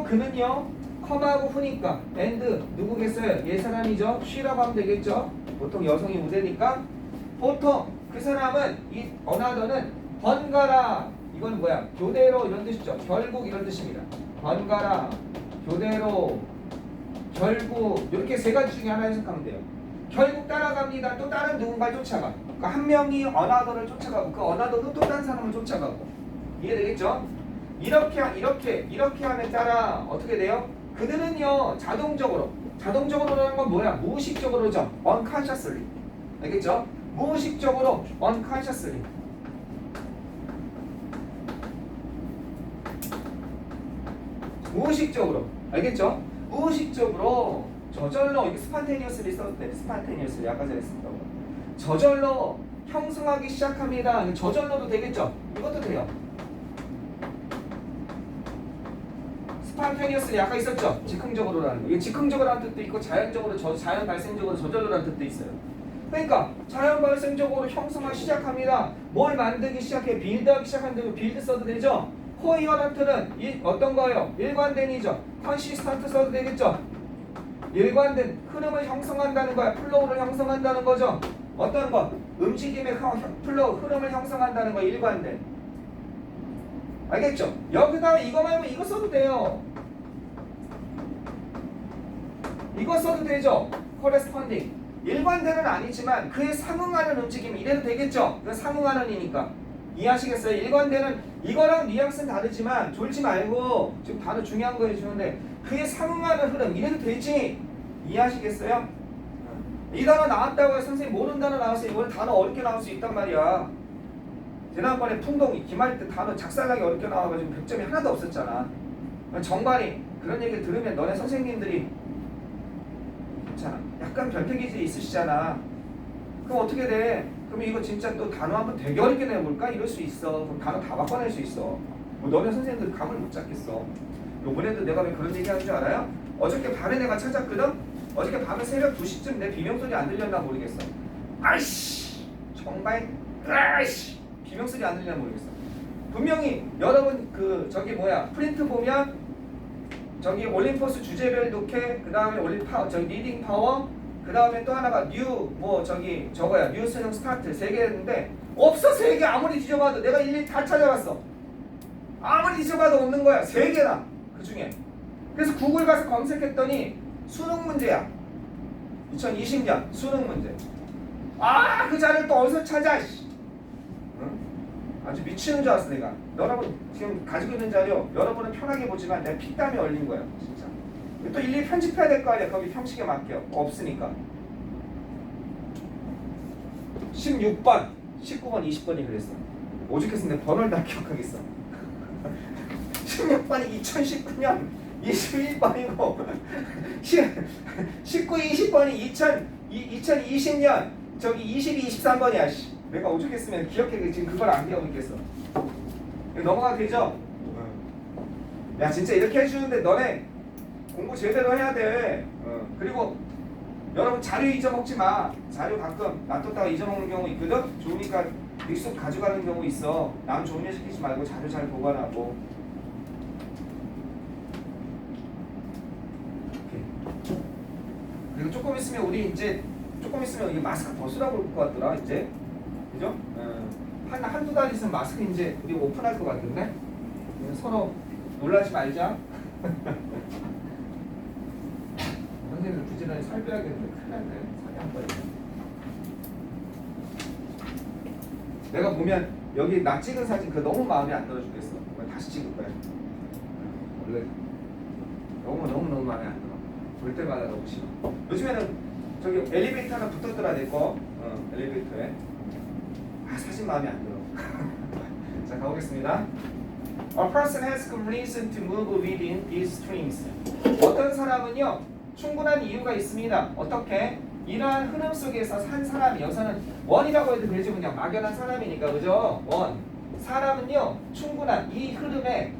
그는요. 컴하고 후니까 and 누구겠어요? 얘 사람이죠. she라고 하면 되겠죠. 보통 여성이 우대니까 보통 그 사람은 이 another는 번갈아 이건 뭐야? 교대로 이런 뜻이죠. 결국 이런 뜻입니다. 번갈아 교대로 결국 이렇게 세 가지 중에 하나 해석하면 돼요. 결국 따라갑니다. 또 다른 누군가를 쫓아가. 그러니까 한 명이 어나더를 쫓아가고 그 어나더도 또 다른 사람을 쫓아가고. 이해되겠죠? 이렇게 함에 따라 어떻게 돼요? 그들은요 자동적으로라는 건 뭐야? 무의식적으로죠. unconsciously. 알겠죠? 무의식적으로 unconsciously. 무의식적으로. 알겠죠? 무의식적으로 저절로 이게 spontaneously 썼대. spontaneously 아까 전에 썼다고. 저절로 형성하기 시작합니다. 저절로도 되겠죠? 이것도 돼요. spontaneously 아까 있었죠? 즉흥적으로라는 거. 이게 즉흥적으로라는 뜻도 있고 자연적으로 자연 발생적으로 저절로라는 뜻도 있어요. 그러니까 자연 발생적으로 형성하기 시작합니다. 뭘 만들기 시작해? 빌드하기 시작하는데 빌드 써도 되죠? 코히어런트는 어떤 거예요? 일관된이죠. 컨시스턴트 써도 되겠죠? 일관된 흐름을 형성한다는 거야. 플로우를 형성한다는 거죠. 어떤 거? 움직임의 플로우, 흐름을 형성한다는 거 일관된. 알겠죠? 여기다가 이거 말고 이거 써도 돼요. 이거 써도 되죠? corresponding. 일관된은 아니지만 그에 상응하는 움직임 이래도 되겠죠? 이거 상응하는 이니까. 이해하시겠어요? 일관되는 이거랑 뉘앙스는 다르지만 졸지 말고 지금 단어 중요한 거 해주는데 그에 상응하는 흐름 이래도 되지? 이해하시겠어요? 이 단어 나왔다고 해서 선생님 모르는 단어 나왔어요. 이번에 단어 어렵게 나올 수 있단 말이야. 지난번에 풍동이 기말 때 단어 작살나게 어렵게 나와가지고 100점이 하나도 없었잖아. 정관이 그런 얘기 들으면 너네 선생님들이 괜찮아. 약간 변태기질이 있으시잖아. 그럼 어떻게 돼? 그럼 이거 진짜 또 단어 한번 되게 어렵게 내볼까? 이럴 수 있어. 그럼 단어 다 바꿔낼 수 있어. 뭐 너네 선생님들 감을 못 잡겠어. 요번에도 내가 왜 그런 얘기 하는 줄 알아요? 어저께 밤에 내가 찾았거든? 어저께 밤에 새벽 2시쯤 내 비명소리 안 들렸나 모르겠어. 아이씨! 정말 아이씨! 비명소리 안 들렸나 모르겠어. 분명히 여러분 그 저기 뭐야 프린트 보면 저기 올림포스 주제별 독해, 그 다음에 저기 리딩 파워, 그 다음에 또 하나가 뭐 저기 저거야 뉴 수능 스타트 3개 했는데 없어. 3개 아무리 뒤져봐도 내가 일일이 다 찾아봤어. 아무리 뒤져봐도 없는 거야. 3개나 그 중에. 그래서 구글 가서 검색했더니 수능 문제야. 2020년 수능 문제. 아, 그 자료를 또 어디서 찾아? 응? 아주 미치는 줄 알았어 내가. 여러분 지금 가지고 있는 자료 여러분은 편하게 보지만 내 피땀이 얼린 거야 진짜. 또 일일이 편집해야 될 거 아니야. 거기 형식에 맞게 없으니까. 16번, 19번, 20번이 그랬어. 오죽했으면 내 번호를 다 기억하겠어. 16번이 2019년 21번이고 19, 20번이 2020년 저기 22, 23번이야. 내가 오죽했으면 기억해. 지금 그걸 안 기억하고 있겠어. 넘어가도 되죠? 야 진짜 이렇게 해주는데 너네 공부 제대로 해야 돼. 그리고 여러분 자료 잊어먹지 마. 자료 가끔 놔뒀다가 잊어먹는 경우 있거든. 좋으니까 믹스 가져가는 경우 있어. 남 좋은 일 시키지 말고 자료 잘 보관하고. 그리고 조금 있으면 우리 이제 조금 있으면 이 마스크 벗으라고 그럴 것 같더라 이제. 그죠? 한두 달 있으면 마스크 이제 우리 오픈할 것 같은데. 서로 놀라지 말자. 선생님들 부지런히 살 빼야겠는데 큰일 났네. 살이 안 빠지네. 내가 보면 여기 나 찍은 사진 그거 너무 마음에 안 들어 죽겠어. 다시 찍을 거야. 원래 너무 마음에 안 들어. 볼 때마다 너무 싫어. 요즘에는 저기 엘리베이터 하나 붙었더라 내 거. 엘리베이터에. 아 사진 마음에 안 들어. 자 가보겠습니다. A person has good reason to move within these streams. 어떤 사람은요 충분한 이유가 있습니다. 어떻게? 이러한 흐름 속에서 산 사람이, 여기서는 원이라고 해도 되지 그냥 막연한 사람이니까 그죠? 원. 사람은요 충분한 이 흐름에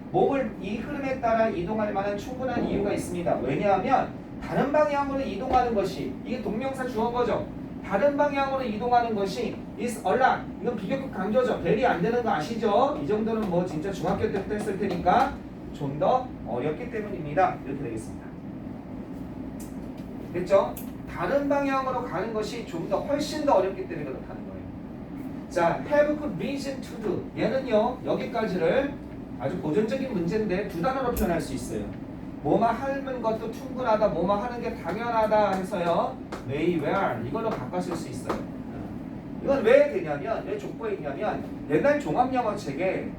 이 흐름에 따라 이동할 만한 충분한 이유가 있습니다. 왜냐하면 다른 방향으로 이동하는 것이, 이게 동명사 주어거죠. 다른 방향으로 이동하는 것이 is a lot. 이건 비교급 강조죠. 배리 안 되는 거 아시죠? 이 정도는 뭐 진짜 중학교 때부터 했을 테니까 좀 더 어렵기 때문입니다. 이렇게 되겠습니다. 됐죠? 다른 방향으로 가는 것이 좀 더 훨씬 더 어렵기 때문에 그렇다는 거예요. 자, have good reason to do. 얘는요, 여기까지를 아주 고전적인 문제인데 두 단어로 표현할 수 있어요. 뭐뭐 하는 것도 충분하다, 뭐뭐 하는 게 당연하다 해서요, may, where 이걸로 바꿔 쓸 수 있어요. 이건 왜 되냐면, 왜 족보에 있냐면 옛날 종합영어책에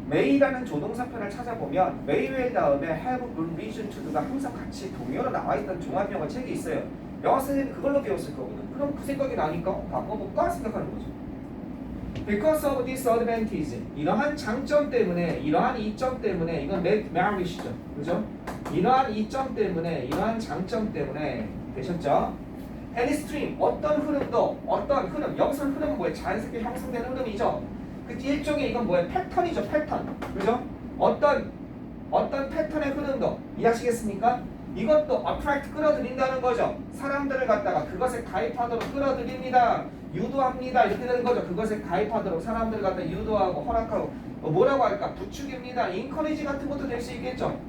may라는 조동사편을 찾아보면 may, where 다음에 have good reason to do가 항상 같이 동요로 나와있던 종합영어책이 있어요. 영어 선생님이 그걸로 배웠을 거거든. 그럼 그 생각이 나니까 바꿔볼까 생각하는 거죠. Because of disadvantage, 이러한 장점 때문에, 이러한 이점 때문에, 이건 merit이죠, 그죠? 이러한 이점 때문에, 이러한 장점 때문에 되셨죠? Any stream, 어떤 흐름도, 어떤 흐름, 여기서는 흐름은 뭐예요? 자연스럽게 형성되는 흐름이죠. 그 일종의 이건 뭐예요? 패턴이죠, 패턴, 그죠? 어떤 패턴의 흐름도 이해하시겠습니까? 이것도 attract 끌어들인다는 거죠. 사람들을 갖다가 그것에 가입하도록 끌어들입니다. 유도합니다. 이렇게 되는 거죠. 그것에 가입하도록 사람들을 갖다 유도하고 허락하고 뭐라고 할까? 부추깁니다. encourage 같은 것도 될 수 있겠죠.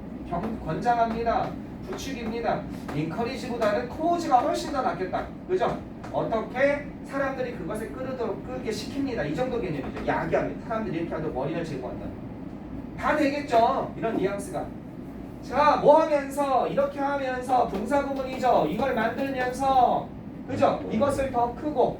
권장합니다. 부추깁니다. encourage보다는 cause가 훨씬 더 낫겠다. 그죠? 어떻게 사람들이 그것에 끌게 시킵니다. 이 정도 개념이죠. 야기합니다. 사람들이 이렇게 하도록 원인을 제공한다. 다 되겠죠. 이런 뉘앙스가. 자, 뭐 하면서, 이렇게 하면서 동사구문이죠. 이걸 만들면서, 그죠? 이것을 더 크고,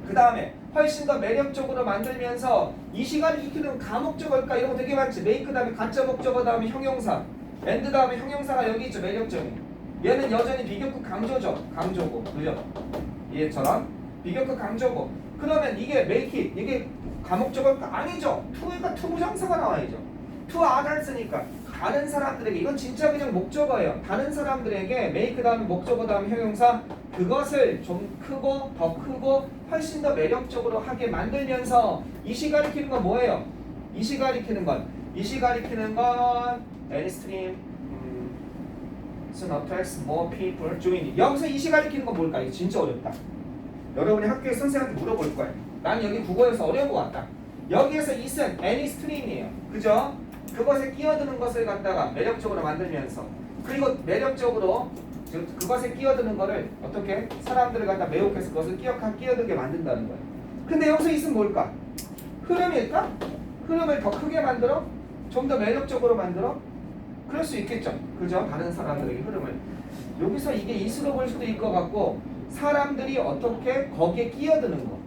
그 다음에 훨씬 더 매력적으로 만들면서, 이 시간이 익히는 가목적어일까? 이런 거 되게 많지. make 다음에 가짜 목적어 다음에 형용사, and 다음에 형용사가 여기 있죠. 매력적인. 얘는 여전히 비교급 강조죠. 강조고, 그죠? 얘처럼 비교급 강조고. 그러면 이게 make it, 이게 가목적어일까? 아니죠. to가 투부정사가 나와야죠. to others니까. 다른 사람들에게, 이건 진짜 그냥 목적어예요. 다른 사람들에게 make 다음 목적어 다음 형용사, 그것을 좀 크고 더 크고 훨씬 더 매력적으로 하게 만들면서, 이시 가리키는 건 뭐예요? 이시 가리키는 건 any stream soon attracts more people join. 여기서 이시 가리키는 건 뭘까? 이거 진짜 어렵다. 여러분이 학교에 선생님한테 물어볼 거예요. 난 여기 국어에서 어려운 것 같다. 여기에서 is은 any stream이에요. 그죠? 그것에 끼어드는 것을 갖다가 매력적으로 만들면서 그리고 매력적으로 그것에 끼어드는 거를 어떻게 사람들을 갖다 매혹해서 그것을 끼어들게 만든다는 거예요. 근데 여기서 있으면 뭘까? 흐름일까? 흐름을 더 크게 만들어? 좀 더 매력적으로 만들어? 그럴 수 있겠죠. 그죠? 다른 사람들에게 흐름을. 여기서 이게 이수로 볼 수도 있을 것 같고 사람들이 어떻게 거기에 끼어드는 거.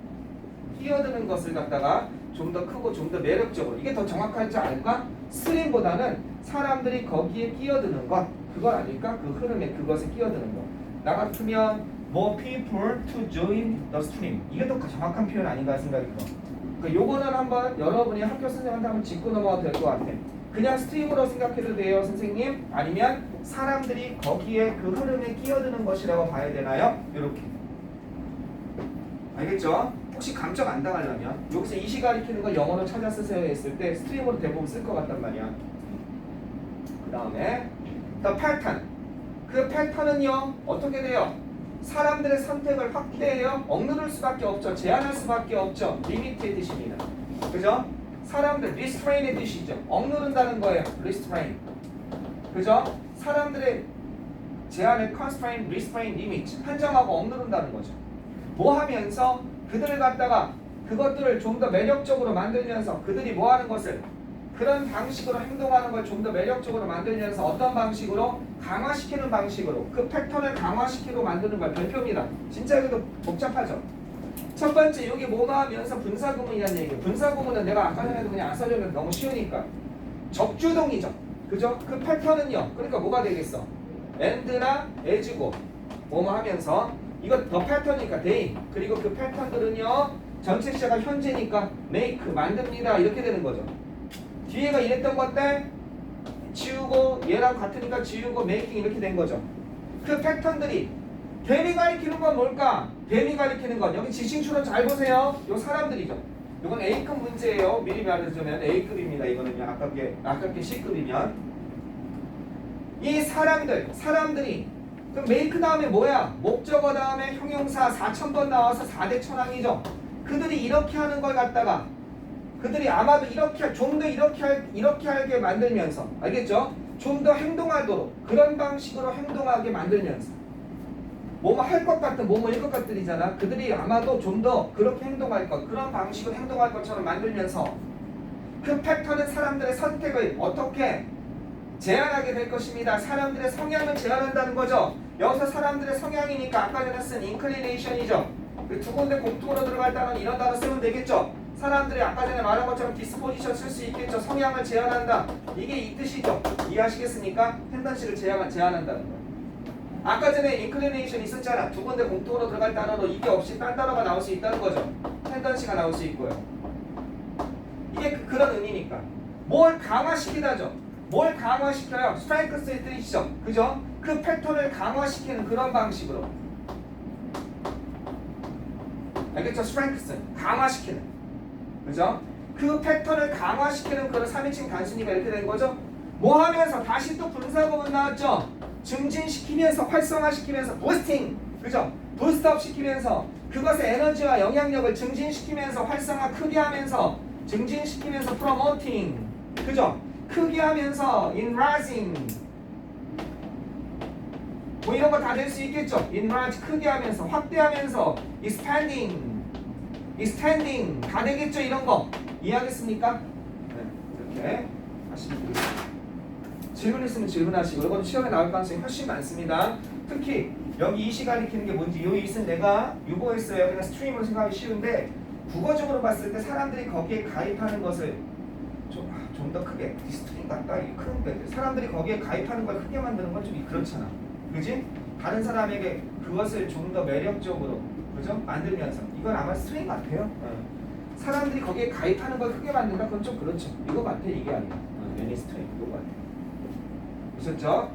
끼어드는 것을 갖다가 좀 더 크고 좀 더 매력적으로 이게 더 정확하지 않을까? 스트림보다는 사람들이 거기에 끼어드는 것 그걸 아닐까? 그 흐름에 그것에 끼어드는 것. 나 같으면 more people to join the stream 이게 더 정확한 표현 아닌가 생각이 들어. 그러니까 요거는 한번 여러분이 학교 선생님한테 한번 짚고 넘어가도 될 것 같아. 그냥 스트림으로 생각해도 돼요 선생님? 아니면 사람들이 거기에 그 흐름에 끼어드는 것이라고 봐야 되나요? 이렇게 알겠죠? 혹시 감점 안 당하려면 여기서 이시 가리키는 걸 영어로 찾아 쓰세요 했을 때 스트림으로 대부분 쓸 것 같단 말이야. 그 다음에 the pattern 그 패턴은요 어떻게 돼요? 사람들의 선택을 확대해요? 억누를 수밖에 없죠. 제한할 수밖에 없죠. 리미트의 뜻입니다. 그죠? 사람들 restrain의 뜻이죠. 억누른다는 거예요. restrain. 그죠? 사람들의 제한을 constrain, restrain, limit 한정하고 억누른다는 거죠. 뭐 하면서 그들을 갖다가 그것들을 좀 더 매력적으로 만들면서 그들이 뭐 하는 것을 그런 방식으로 행동하는 걸 좀 더 매력적으로 만들면서 어떤 방식으로 강화시키는 방식으로 그 패턴을 강화시키고 만드는 걸 별표입니다. 진짜 이것도 복잡하죠. 첫 번째 여기 뭐뭐 하면서 분사구문이라는 얘기예요. 분사구문은 내가 아까 전에도 그냥 안 써주면 너무 쉬우니까 적주동이죠. 그죠? 그 패턴은요. 그러니까 뭐가 되겠어? and나 as고 뭐뭐 하면서 이거 더 패턴이니까 they 그리고 그 패턴들은요 전체 시제가 현재니까 make 만듭니다 이렇게 되는 거죠. 뒤에가 이랬던 것들 지우고 얘랑 같으니까 지우고 making 이렇게 된 거죠. 그 패턴들이 뱀이 가리키는 건 뭘까? 뱀이 가리키는 건 여기 지칭추론 잘 보세요. 요 사람들이죠. 이건 A급 문제예요. 미리 말해주면 A급입니다. 이거는요. 아깝게 C급이면 이 사람들이 그럼 make 다음에 뭐야? 목적어 다음에 형용사 4000번 나와서 4대 천왕이죠. 그들이 이렇게 하는 걸 갖다가 그들이 아마도 좀 더 이렇게 하게 만들면서 알겠죠? 좀 더 행동하도록 그런 방식으로 행동하게 만들면서 뭐뭐 할 것 같은 뭐뭐일 것 같들이잖아. 그들이 아마도 좀 더 그렇게 행동할 것 그런 방식으로 행동할 것처럼 만들면서 그 패턴은 사람들의 선택을 어떻게 제한하게 될 것입니다. 사람들의 성향을 제한한다는 거죠. 여기서 사람들의 성향이니까 아까 전에 쓴 inclination이죠. 두 군데 공통으로 들어갈 단어는 이런 단어 쓰면 되겠죠. 사람들이 아까 전에 말한 것처럼 disposition 쓸 수 있겠죠. 성향을 제한한다. 이게 이 뜻이죠. 이해하시겠습니까? 텐던시를 제한한다는 거예요. 아까 전에 inclination 있었잖아. 두 군데 공통으로 들어갈 단어로 이게 없이 딴 단어가 나올 수 있다는 거죠. 텐던시가 나올 수 있고요. 이게 그런 의미니까. 뭘 강화시키다죠. 뭘 강화시켜요? strength의 뜻이죠. 그죠? 그 패턴을 강화시키는 그런 방식으로. 알겠죠? strength, 강화시키는. 그죠? 그 패턴을 강화시키는 그런 3인칭 단순히가 이렇게 된 거죠? 뭐 하면서 다시 또 분사구문 나왔죠? 증진시키면서 활성화시키면서 부스팅. 그죠? 부스트업 시키면서 그것의 에너지와 영향력을 증진시키면서 활성화 크게 하면서 증진시키면서 promoting. 그죠? 크게 하면서 enlarging 뭐 이런 거 다 될 수 있겠죠. enlarge 크게 하면서 확대하면서 extending 다 되겠죠. 이런 거 이해하겠습니까? 네, 이렇게 하시면 되겠습니다. 질문 있으면 질문하시고 이건 시험에 나올 가능성이 훨씬 많습니다. 특히 여기 이시 가리키는 게 뭔지 요 이는 내가 유보했어요. 그냥 스트림으로 생각하기 쉬운데 국어적으로 봤을 때 사람들이 거기에 가입하는 것을 좀 더 크게 디스트림 같다. 이게 큰데 사람들이 거기에 가입하는 걸 크게 만드는 건 좀 그렇잖아. 그지? 다른 사람에게 그것을 좀 더 매력적으로 그죠? 만들면서 이건 아마 스트림 같아요. 사람들이 거기에 가입하는 걸 크게 만든다. 그건 좀 그렇죠. 이거 같아. 이게 아니라 애니 스트림 이거 같아. 보셨죠?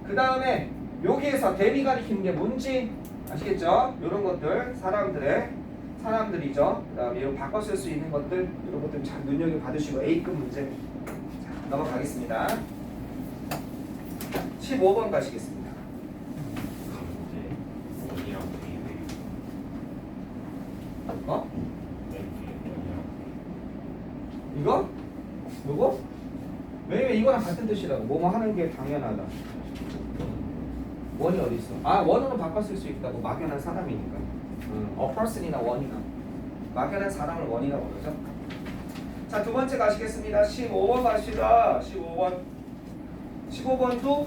그 다음에 여기에서 대비 가리키는 게 뭔지 아시겠죠? 이런 것들 사람들이죠. 그 다음에 이런 바꿔 쓸 수 있는 것들 이런 것들 잘 눈여겨받으시고 A급 문제 자, 넘어가겠습니다. 15번 가시겠습니다. 이거? 요거? 왜 왜냐면 이거랑 같은 뜻이라고. 뭐뭐 하는 게 당연하다. 원이 어디 있어? 아, 원으로 바꿔 쓸 수 있다고. 막연한 사람이니까. a person이나 원이나. 막연한 사람을 원이라고 그러죠. 자, 두 번째 가시겠습니다. 15번 갑시다. 15번. 15번도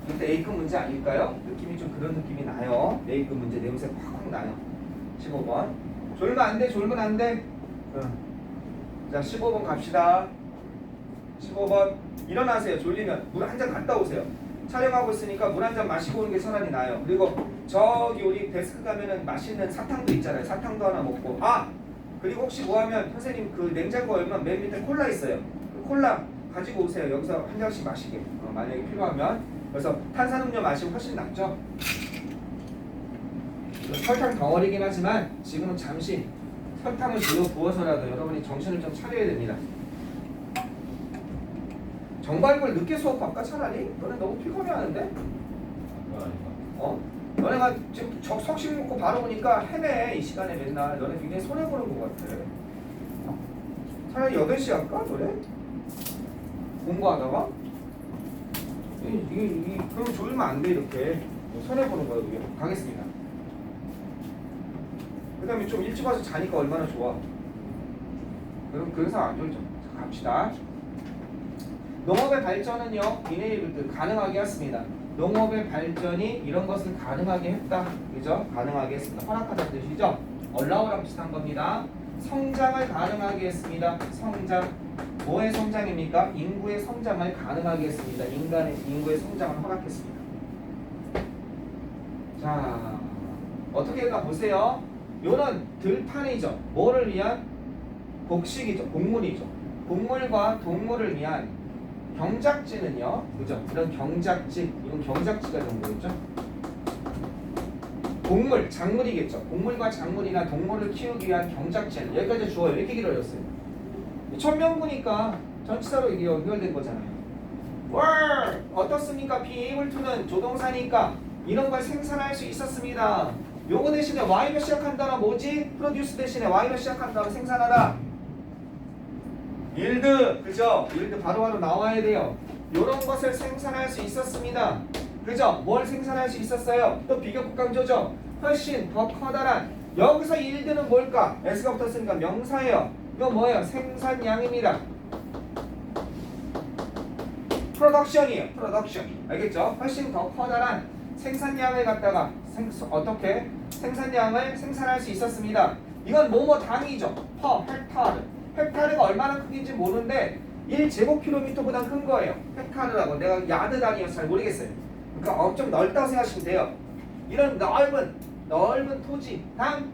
근데 A급 문제 아닐까요? 느낌이 좀 그런 느낌이 나요. A급 문제 냄새 확 나요. 15번. 졸면 안 돼, 졸면 안 돼. 자, 15번 갑시다. 15번. 일어나세요. 졸리면 물 한 잔 갔다 오세요. 촬영하고 있으니까 물 한 잔 마시고 오는 게 차라리 나아요. 그리고 저기 우리 데스크 가면은 맛있는 사탕도 있잖아요. 사탕도 하나 먹고. 아! 그리고 혹시 뭐 하면 선생님 그 냉장고 열면 맨 밑에 콜라 있어요. 그 콜라 가지고 오세요. 여기서 한 잔씩 마시게. 만약에 필요하면. 그래서 탄산음료 마시면 훨씬 낫죠. 설탕 덩어리긴 하지만 지금은 잠시 설탕을 부어서라도 여러분이 정신을 좀 차려야 됩니다. 정발골 늦게 수업할까 차라리? 너네 너무 피곤해하는데? 너네가 지금 석식 먹고 바로 오니까 헤매 이 시간에 맨날. 너네 굉장히 손해보는 것 같아. 차라리 8시 할까 너네? 공부하다가? 그럼 졸면 안 돼 이렇게. 손해보는 거야 이게. 가겠습니다. 그 다음에 좀 일찍 와서 자니까 얼마나 좋아. 그래서 안 졸죠. 자, 갑시다. 농업의 발전은요, 이네이블드 가능하게 했습니다. 농업의 발전이 이런 것을 가능하게 했다. 그죠? 가능하게 했습니다. 허락하다는 뜻이죠? allow랑 비슷한 겁니다. 성장을 가능하게 했습니다. 성장. 뭐의 성장입니까? 인구의 성장을 가능하게 했습니다. 인구의 성장을 허락했습니다. 자, 어떻게 가 보세요. 요는 들판이죠. 뭐를 위한? 곡식이죠. 곡물이죠. 곡물과 동물을 위한 경작지는요. 그죠? 이런 경작지. 이건 경작지가 정도겠죠. 곡물, 작물이겠죠. 곡물과 작물이나 동물을 키우기 위한 경작지는 여기까지 주어요. 이렇게 길어졌어요. 천명구니까 전치사로 이게 연결된 거잖아요. were 어떻습니까? be able to는 조동사니까 이런 걸 생산할 수 있었습니다. 요거 대신에 y로 시작한 단어 뭐지? produce 대신에 y로 시작한 단어 생산하다. yield, 그죠? yield 바로바로 나와야 돼요. 요런 것을 생산할 수 있었습니다. 그죠? 뭘 생산할 수 있었어요? 또 비교급 강조죠? 훨씬 더 커다란. 여기서 yield는 뭘까? s가 붙었으니까 명사예요. 이거 뭐예요? 생산량입니다. production이에요. production. 알겠죠? 훨씬 더 커다란 생산량을 갖다가 어떻게 생산량을 생산할 수 있었습니다. 이건 뭐뭐 단위죠. per 헥타르. 헥타르가 얼마나 크긴지 모르는데 1제곱킬로미터보다 큰 거예요. 헥타르라고. 내가 야드 단위여서 잘 모르겠어요. 그러니까 좀 넓다고 생각하시면 돼요. 이런 넓은 토지당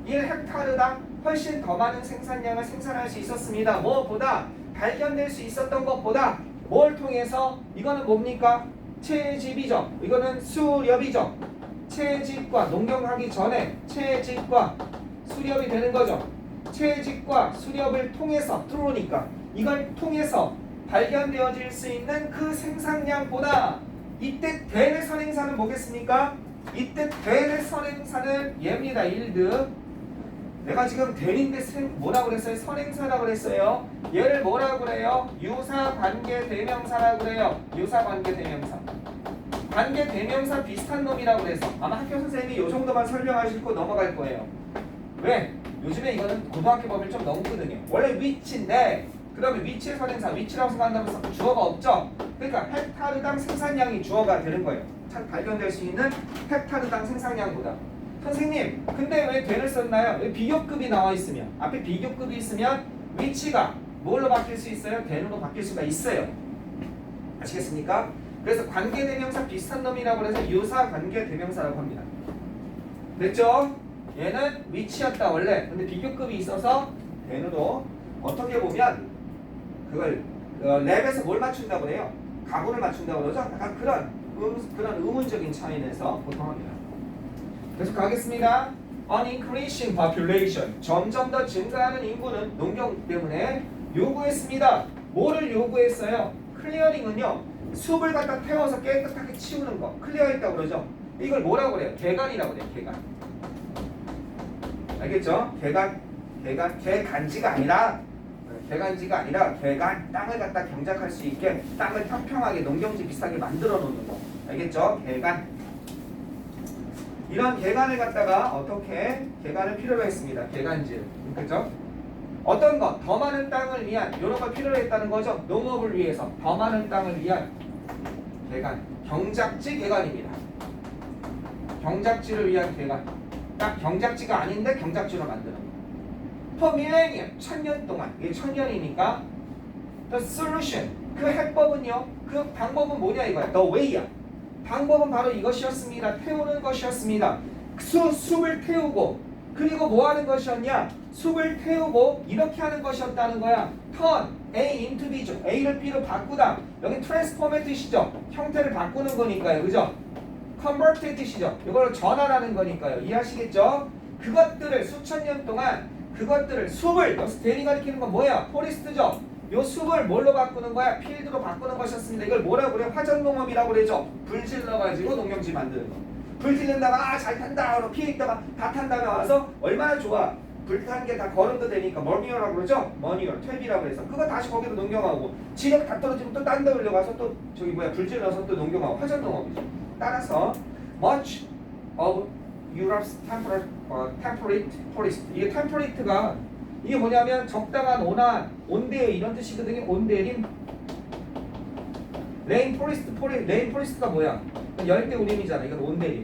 1헥타르당 훨씬 더 많은 생산량을 생산할 수 있었습니다. 뭐보다 발견될 수 있었던 것보다 뭘 통해서? 이거는 뭡니까? 채집이죠. 이거는 수렵이죠. 채집과 농경하기 전에 채집과 수렵이 되는 거죠. 채집과 수렵을 통해서 들어오니까 이걸 통해서 발견되어질 수 있는 그 생산량보다 이때 되는 선행사는 뭐겠습니까? 이때 되는 선행사는 얘입니다. 일드. 내가 지금 대인데 뭐라고 그랬어요? 선행사라고 그랬어요. 얘를 뭐라고 그래요? 유사관계대명사라고 그래요. 유사관계대명사. 관계대명사 비슷한 놈이라고 그래서 아마 학교 선생님이 요 정도만 설명하시고 넘어갈 거예요. 왜? 요즘에 이거는 고등학교 법을 좀 넘거든요. 원래 위치인데 그러면 위치의 선행사, 위치라고 생각한다면 주어가 없죠? 그러니까 헥타르당 생산량이 주어가 되는 거예요. 발견될 수 있는 헥타르당 생산량보다. 선생님, 근데 왜 되를 썼나요? 왜 비교급이 나와 있으면, 앞에 비교급이 있으면 위치가 뭘로 바뀔 수 있어요? 대는로 바뀔 수가 있어요. 아시겠습니까? 그래서 관계대명사 비슷한 놈이라고 해서 유사관계대명사라고 합니다. 됐죠? 얘는 위치였다 원래. 근데 비교급이 있어서 대는로 어떻게 보면 그걸 랩에서 뭘 맞춘다고 해요? 가구를 맞춘다고 그러죠? 약간 그런 의문적인 차이에서 보통 합니다. 계속 가겠습니다. An increasing population. 점점 더 증가하는 인구는 농경 때문에 요구했습니다. 뭐를 요구했어요? 클리어링은요. 숲을 갖다 태워서 깨끗하게 치우는 거. 클리어했다고 그러죠. 이걸 뭐라고 그래요? 개간이라고 그래요. 개간. 알겠죠? 개간지가 아니라 개간지가 아니라 개간, 땅을 갖다 경작할 수 있게 땅을 평평하게 농경지 비슷하게 만들어 놓는 거. 알겠죠? 개간. 이런 개간을 갖다가 어떻게 개간을 필요로 했습니다. 개간지를. 그죠? 어떤 것? 더 많은 땅을 위한 이런 걸 필요로 했다는 거죠. 농업을 위해서 더 많은 땅을 위한 개간. 경작지 개간입니다. 경작지를 위한 개간. 딱 경작지가 아닌데 경작지로 만드는 거. For millennium, 1000년 동안. 이게 1000년이니까 the solution, 그 해법은요. 그 방법은 뭐냐 이거야. The way야. 방법은 바로 이것이었습니다. 태우는 것이었습니다. 숲을 태우고 그리고 뭐 하는 것이었냐? 숲을 태우고 이렇게 하는 것이었다는 거야. turn A into B죠. A를 B로 바꾸다. 여기 transform의 뜻이죠. 형태를 바꾸는 거니까요. 그죠? convert의 뜻이죠. 이걸 전환하는 거니까요. 이해하시겠죠? 그것들을 수천 년 동안 그것들을 숲을 여기서 대리 가리키는 건 뭐야? 포리스트죠. 요 숲을 뭘로 바꾸는 거야? 필드로 바꾸는 것이었습니다. 이걸 뭐라고 그래? 화전농업이라고 그러죠. 불 질러가지고 농경지 만드는 거. 불 질른다가 아 잘 탄다 그러고 피해 있다가 다 탄 다음에 와서 얼마나 좋아. 불탄 게 다 거름도 되니까 머니어라고 그러죠. 머니어, 퇴비라고 해서 그거 다시 거기도 농경하고 지력 다 떨어지면 또 딴 데 올려가서 또 저기 뭐야 불 질러서 또 농경하고 화전농업이죠. 따라서 much of Europe's temperate forest. 이게 temperate,가 이게 뭐냐면 적당한 온화, 온대의 이런 뜻이거든요. 온대림. 레인포레스트가 뭐야? 열대 우림이잖아. 이건 온대림.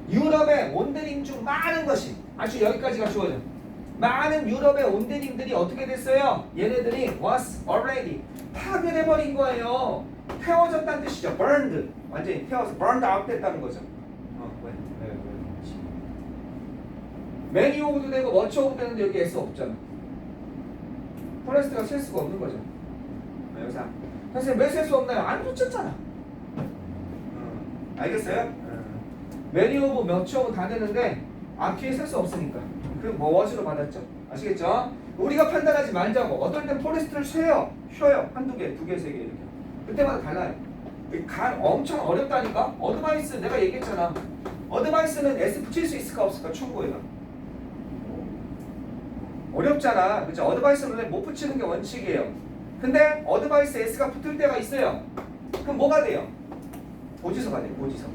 유럽의 온대림 중 많은 것이 아주 여기까지가 주어져. 많은 유럽의 온대림들이 어떻게 됐어요? 얘네들이 was already 파괴돼 버린 거예요. 태워졌다는 뜻이죠. burned. 완전히 태워서 burned out 됐다는 거죠. 매니 오브도 되고 머치 오브 되는데 여기 S 없잖아. 포레스트가 셀 수가 없는 거죠. 여기서 선생님 왜 셀 수 없나요? 안 붙였잖아. 알겠어요? 매니 오브 머치 오브 다 되는데 앞뒤에 셀 수 없으니까 그 뭐 워즈로 받았죠. 아시겠죠? 우리가 판단하지 말자고. 어떨 땐 포레스트를 쉬어요. 한두 개, 두 개, 세 개 이렇게. 그때마다 달라요. 엄청 어렵다니까. 어드바이스 내가 얘기했잖아. 어드바이스는 S 붙일 수 있을까 없을까 충고해가. 어렵잖아. 그죠? 어드바이스는 원래 못 붙이는 게 원칙이에요. 근데 어드바이스 S가 붙을 때가 있어요. 그럼 뭐가 돼요? 보지서가 돼요. 보지서.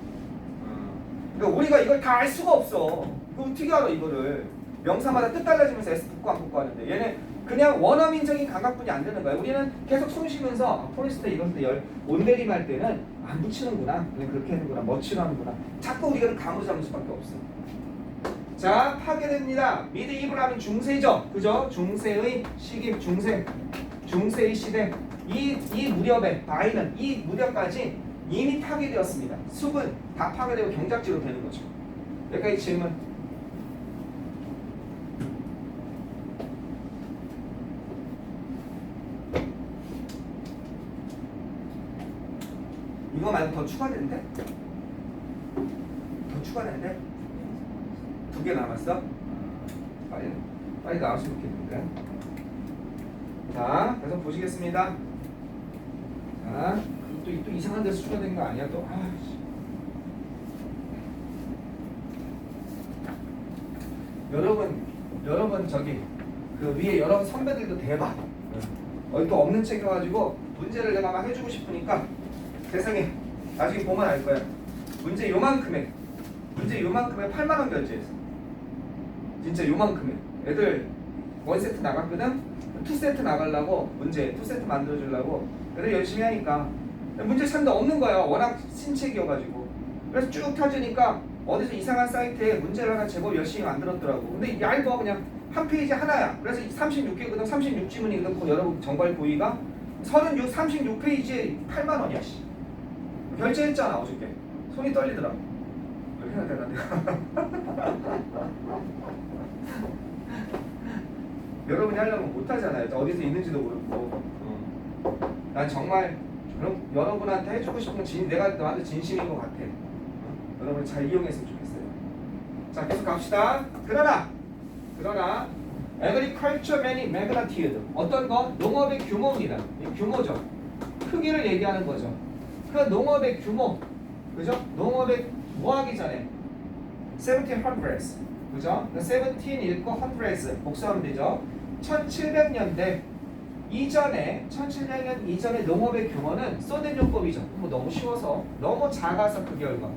그러니까 우리가 이걸 다 알 수가 없어. 그럼 어떻게 알아 이거를. 명사마다 뜻 달라지면서 S 붙고 안 붙고 하는데 얘는 그냥 원어민적인 감각뿐이 안 되는 거야. 우리는 계속 숨 쉬면서 포레스트 이럴 때 온대림 할 때는 안 붙이는구나. 그냥 그렇게 하는구나. 멋지로 하는구나. 자꾸 우리가 감으로 잡을 수밖에 없어. 자, 파괴됩니다. 미드이블 하면 중세죠. 그죠? 중세의 시기, 중세의 시대. 이 무렵에, 바이는 이 무렵까지 이미 파괴되었습니다. 숲은 다 파괴되고 경작지로 되는 거죠. 여기까지 질문. 이거 말고 더 추가되는데? 더 추가되는데? 2개 남았어? 빨리 나왔으면 좋겠는데. 자, 계속 보시겠습니다. 자, 또 이상한 데서 추가된 거 아니야 또? 여러분 저기 그 위에 여러분 선배들도 대박. 또 없는 책이어가지고 문제를 내가 막 해주고 싶으니까 세상에 나중에 보면 알 거야. 문제 요만큼에 8만 원 결제했어. 진짜 요만큼에. 애들 1세트 나갔거든? 2세트 나가려고 문제 2세트 만들어주려고 애들 열심히 하니까 문제 참도 없는 거야. 워낙 신책이어가지고. 그래서 쭉 펴주니까 어디서 이상한 사이트에 문제를 하나 제법 열심히 만들었더라고. 근데 얇아. 그냥 한 페이지 하나야. 그래서 36개거든. 36지문이거든. 여러분 정발 고의가 36페이지에 8만 원이야. 씨. 결제했잖아 어저께. 손이 떨리더라. 왜 이렇게 해야 되나. 여러분이 하려면 못하잖아요. 어디서 있는지도 모르고. 난 정말 여러분한테 해주고 싶은 내가 나한테 진심인 것 같아. 여러분 잘 이용했으면 좋겠어요. 자, 계속 갑시다. 그러나 agriculture magnitude 어떤 거? 농업의 규모입니다. 규모죠. 크기를 얘기하는 거죠. 그 농업의 규모, 그죠? 농업의 뭐 하기 전에 1700s, 그죠? 17 읽고 100s 복수하면 되죠. 1700년대 이전에 1700년 이전의 농업의 규모는 소대용법이죠. 뭐 너무 쉬워서 너무 작아서 그 결과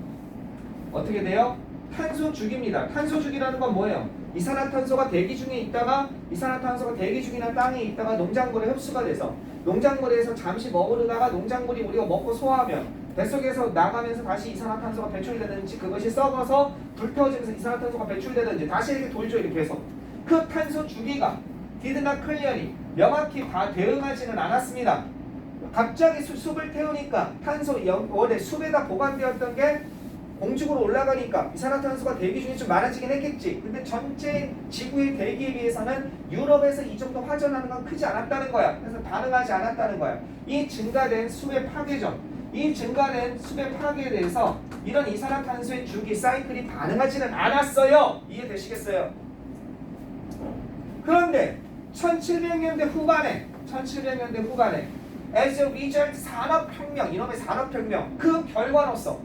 어떻게 돼요? 탄소주기입니다. 탄소주기라는 건 뭐예요? 이산화탄소가 대기 중에 있다가 이산화탄소가 대기 중이나 땅에 있다가 농작물에 흡수가 돼서 농작물에서 잠시 머무르다가 농작물이 우리가 먹고 소화하면 뱃속에서 나가면서 다시 이산화탄소가 배출되든지 그것이 썩어서 불태워지면서 이산화탄소가 배출되든지 다시 이렇게 돌죠. 이렇게 해서 그 탄소 주기가 did not clearly 명확히 다 대응하지는 않았습니다. 갑자기 숲을 태우니까 탄소 원래 숲에다 보관되었던 게 공중으로 올라가니까 이산화탄소가 대기 중에 좀 많아지긴 했겠지. 근데 전체 지구의 대기에 비해서는 유럽에서 이 정도 화전하는 건 크지 않았다는 거야. 그래서 반응하지 않았다는 거야. 이 증가된 숲의 파괴죠. 이 증가된 숲의 파괴에 대해서 이런 이산화탄소의 주기 사이클이 반응하지는 않았어요. 이해되시겠어요? 그런데 1700년대 후반에 as a result 산업혁명, 이놈의 산업혁명 그 결과로서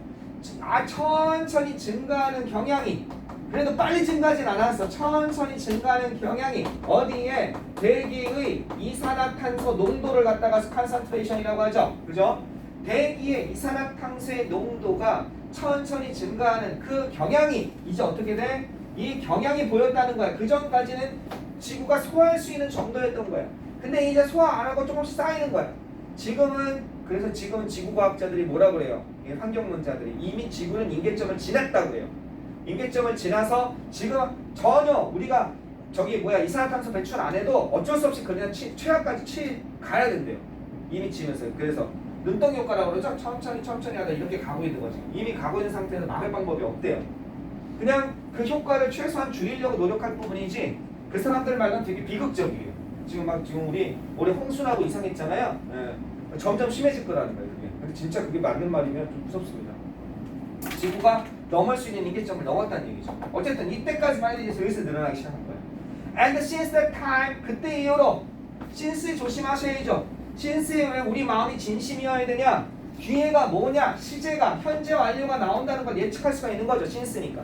천천히 증가하는 경향이 그래도 빨리 증가하진 않았어. 천천히 증가하는 경향이 어디에 대기의 이산화탄소 농도를 갖다가 컨센트레이션이라고 하죠. 그죠? 대기의 이산화탄소의 농도가 천천히 증가하는 그 경향이 이제 어떻게 돼? 이 경향이 보였다는 거야. 그 전까지는 지구가 소화할 수 있는 정도였던 거야. 근데 이제 소화 안 하고 조금씩 쌓이는 거야. 그래서 지금은 지구과학자들이 뭐라 그래요? 환경론자들이 이미 지구는 임계점을 지났다고 그래요. 임계점을 지나서 지금 전혀 우리가 이산화탄소 배출 안 해도 어쩔 수 없이 그냥 최악까지 가야 된대요. 이미 지면서. 그래서 눈덩이 효과라고 그러죠. 천천히 하다 이렇게 가고 있는 거지. 이미 가고 있는 상태에서 막을 방법이 없대요. 그냥 그 효과를 최소한 줄이려고 노력할 부분이지 그 사람들 말은 되게 비극적이에요. 지금 우리 올해 홍수나고 이상했잖아요. 예. 점점 심해질 거라는 거예요. 그게. 근데 진짜 그게 맞는 말이면 좀 무섭습니다. 지구가 넘을 수 있는 임계점을 넘었다는 얘기죠. 어쨌든 이때까지만 해도 슬슬 늘어나기 시작한 거예요. And since that time, 그때 이후로 since 조심하셔야죠. since에 왜 우리 마음이 진심이어야 되냐? 뒤에가 뭐냐? 시제가 현재 완료가 나온다는 걸 예측할 수가 있는 거죠. since니까.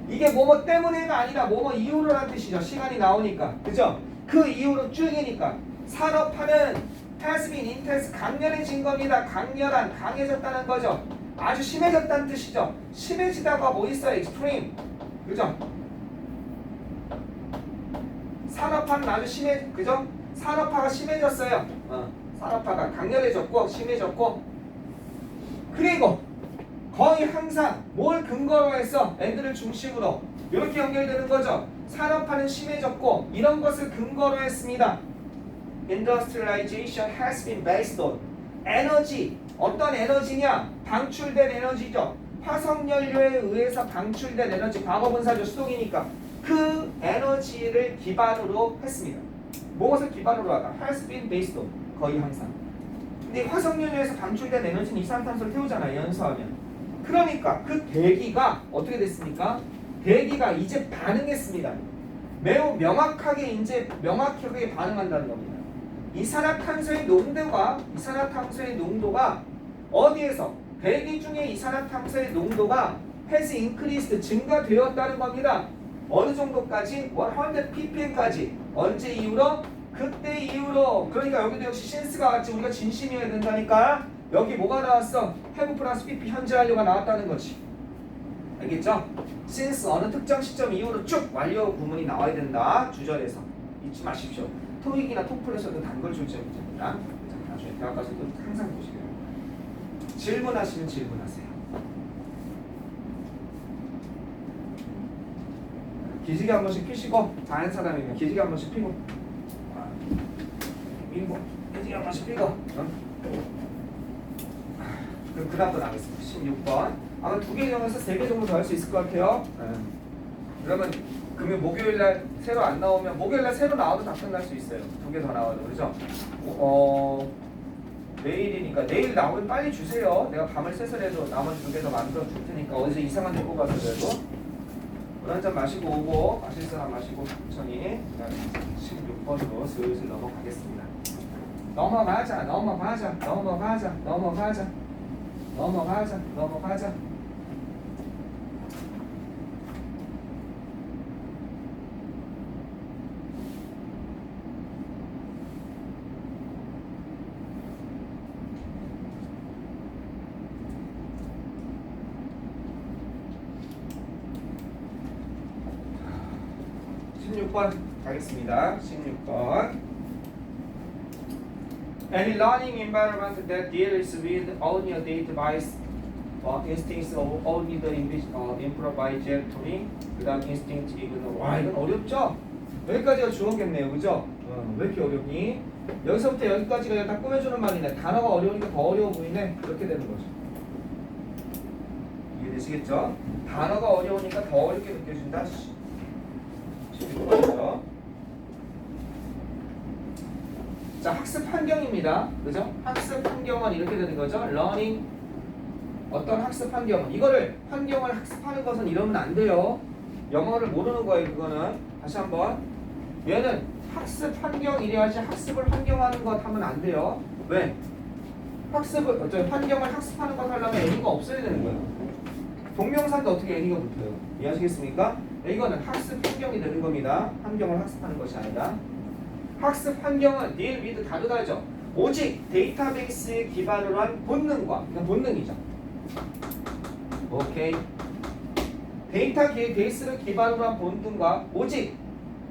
이게 뭐뭐 때문에가 아니라 뭐뭐 이유로라는 뜻이죠. 시간이 나오니까. 그죠? 그 이유로 쭉이니까. 산업화는 has been intense, 강렬해진 겁니다. 강해졌다는 거죠. 아주 심해졌다는 뜻이죠. 심해지다가 뭐 있어요? extreme. 그죠? 산업화는 아주 그죠? 산업화가 심해졌어요. 산업화가 강렬해졌고 심해졌고 그리고 거의 항상 뭘 근거로 해서 엔드를 중심으로 이렇게 연결되는 거죠. 산업화는 심해졌고 이런 것을 근거로 했습니다. Industrialization has been based on 에너지. 어떤 에너지냐? 방출된 에너지죠. 화석연료에 의해서 방출된 에너지. 과거분사죠. 수동이니까. 그 에너지를 기반으로 했습니다. 무엇을 기반으로 하다? Has been based on. 거의 항상. 근데 화석연료에서 방출된 에너지는 이산화탄소를 태우잖아요. 연소하면. 그러니까 그 대기가 어떻게 됐습니까? 대기가 이제 반응했습니다. 매우 명확하게 반응한다는 겁니다. 이산화탄소의 농도가 어디에서? 대기 중에 이산화탄소의 농도가 has increased, 증가되었다는 겁니다. 어느 정도까지? 100 ppm까지. 언제 이후로? 그때 이후로. 그러니까 여기도 역시 since가 같이 우리가 진심이어야 된다니까. 여기 뭐가 나왔어? have 플러스 pp 현재 완료가 나왔다는 거지. 알겠죠? since 어느 특정 시점 이후로 쭉 완료 구문이 나와야 된다. 주절에서. 잊지 마십시오. 토익이나 토플에서도 단걸 출제 문제입니다. 나중에 대학 가서도 항상 보시게요. 질문하시면 질문하세요. 기지개 한 번씩 피시고 잘하는 사람이면 기지개 한 번씩 피고 기지개 한 번씩 피고 그럼 그 다음부터 나가겠습니다. 16번 아마 2개 정도에서 3개 정도 더 할 수 있을 것 같아요. 그러면 금요일 목요일날 새로 안 나오면 목요일날 새로 나와도 다 끝날 수 있어요. 2개 더 나와도. 그렇죠? 내일이니까 내일 나오면 빨리 주세요. 내가 밤을 새서라도 나머지 2개 더 만들어 줄 테니까 어디서 이상한 데 뽑아서라도 물 한 잔 마시고 오고 마실 사람 마시고 천천히 16번으로 슬슬 넘어가겠습니다. 넘어가자. 16번 가겠습니다. 16번. Any learning environment that deals with only a database instance of only the improvisatory 그다음 instinct 이거는 와 이건 어렵죠? 여기까지가 주어겠네요, 그죠? 왜 이렇게 어렵니? 여기서부터 여기까지가 다 꾸며주는 말이네. 단어가 어려우니까 더 어려워 보이네. 그렇게 되는 거죠. 이해되시겠죠? 단어가 어려우니까 더 어렵게 느껴진다. 16번이죠. 자, 학습 환경입니다. 그죠? 학습 환경은 이렇게 되는 거죠. learning 어떤 학습 환경은 이거를 환경을 학습하는 것은 이러면 안 돼요. 영어를 모르는 거예요. 그거는 다시 한번 얘는 학습 환경 이래야지 학습을 환경하는 것 하면 안 돼요. 왜? 학습을 환경을 학습하는 것 하려면 애니가 없어야 되는 거예요. 동명사인데 어떻게 애니가 붙어요? 이해하시겠습니까? 이거는 학습 환경이 되는 겁니다. 환경을 학습하는 것이 아니라 학습 환경은 deal with 다르다죠. 오직 데이터베이스에 기반으로 한 본능과 이건 본능이죠. 오케이. 데이터베이스를 기반으로 한 본능과 오직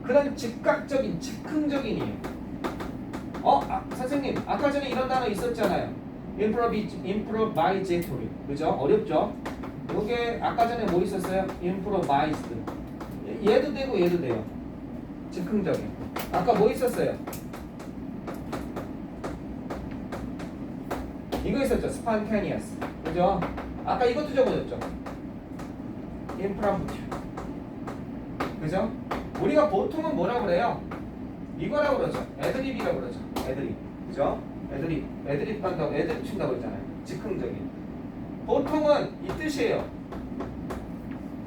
그런 즉각적인 즉흥적인 이유. 선생님 아까 전에 이런 단어 있었잖아요. improvisatory 그죠? 어렵죠? 요게 아까 전에 뭐 있었어요? improvised. 얘도 되고 얘도 돼요. 즉흥적인. 아까 뭐 있었어요? 이거 있었죠? spontaneous. 그죠? 아까 이것도 적어줬죠? impromptu. 그죠? 우리가 보통은 뭐라고 그래요? 이거라고 그러죠. 애드립이라고 그러죠. 애드립. 그죠? 애드립 한다고 애드립 친다고 그랬잖아요. 즉흥적인. 보통은 이 뜻이에요.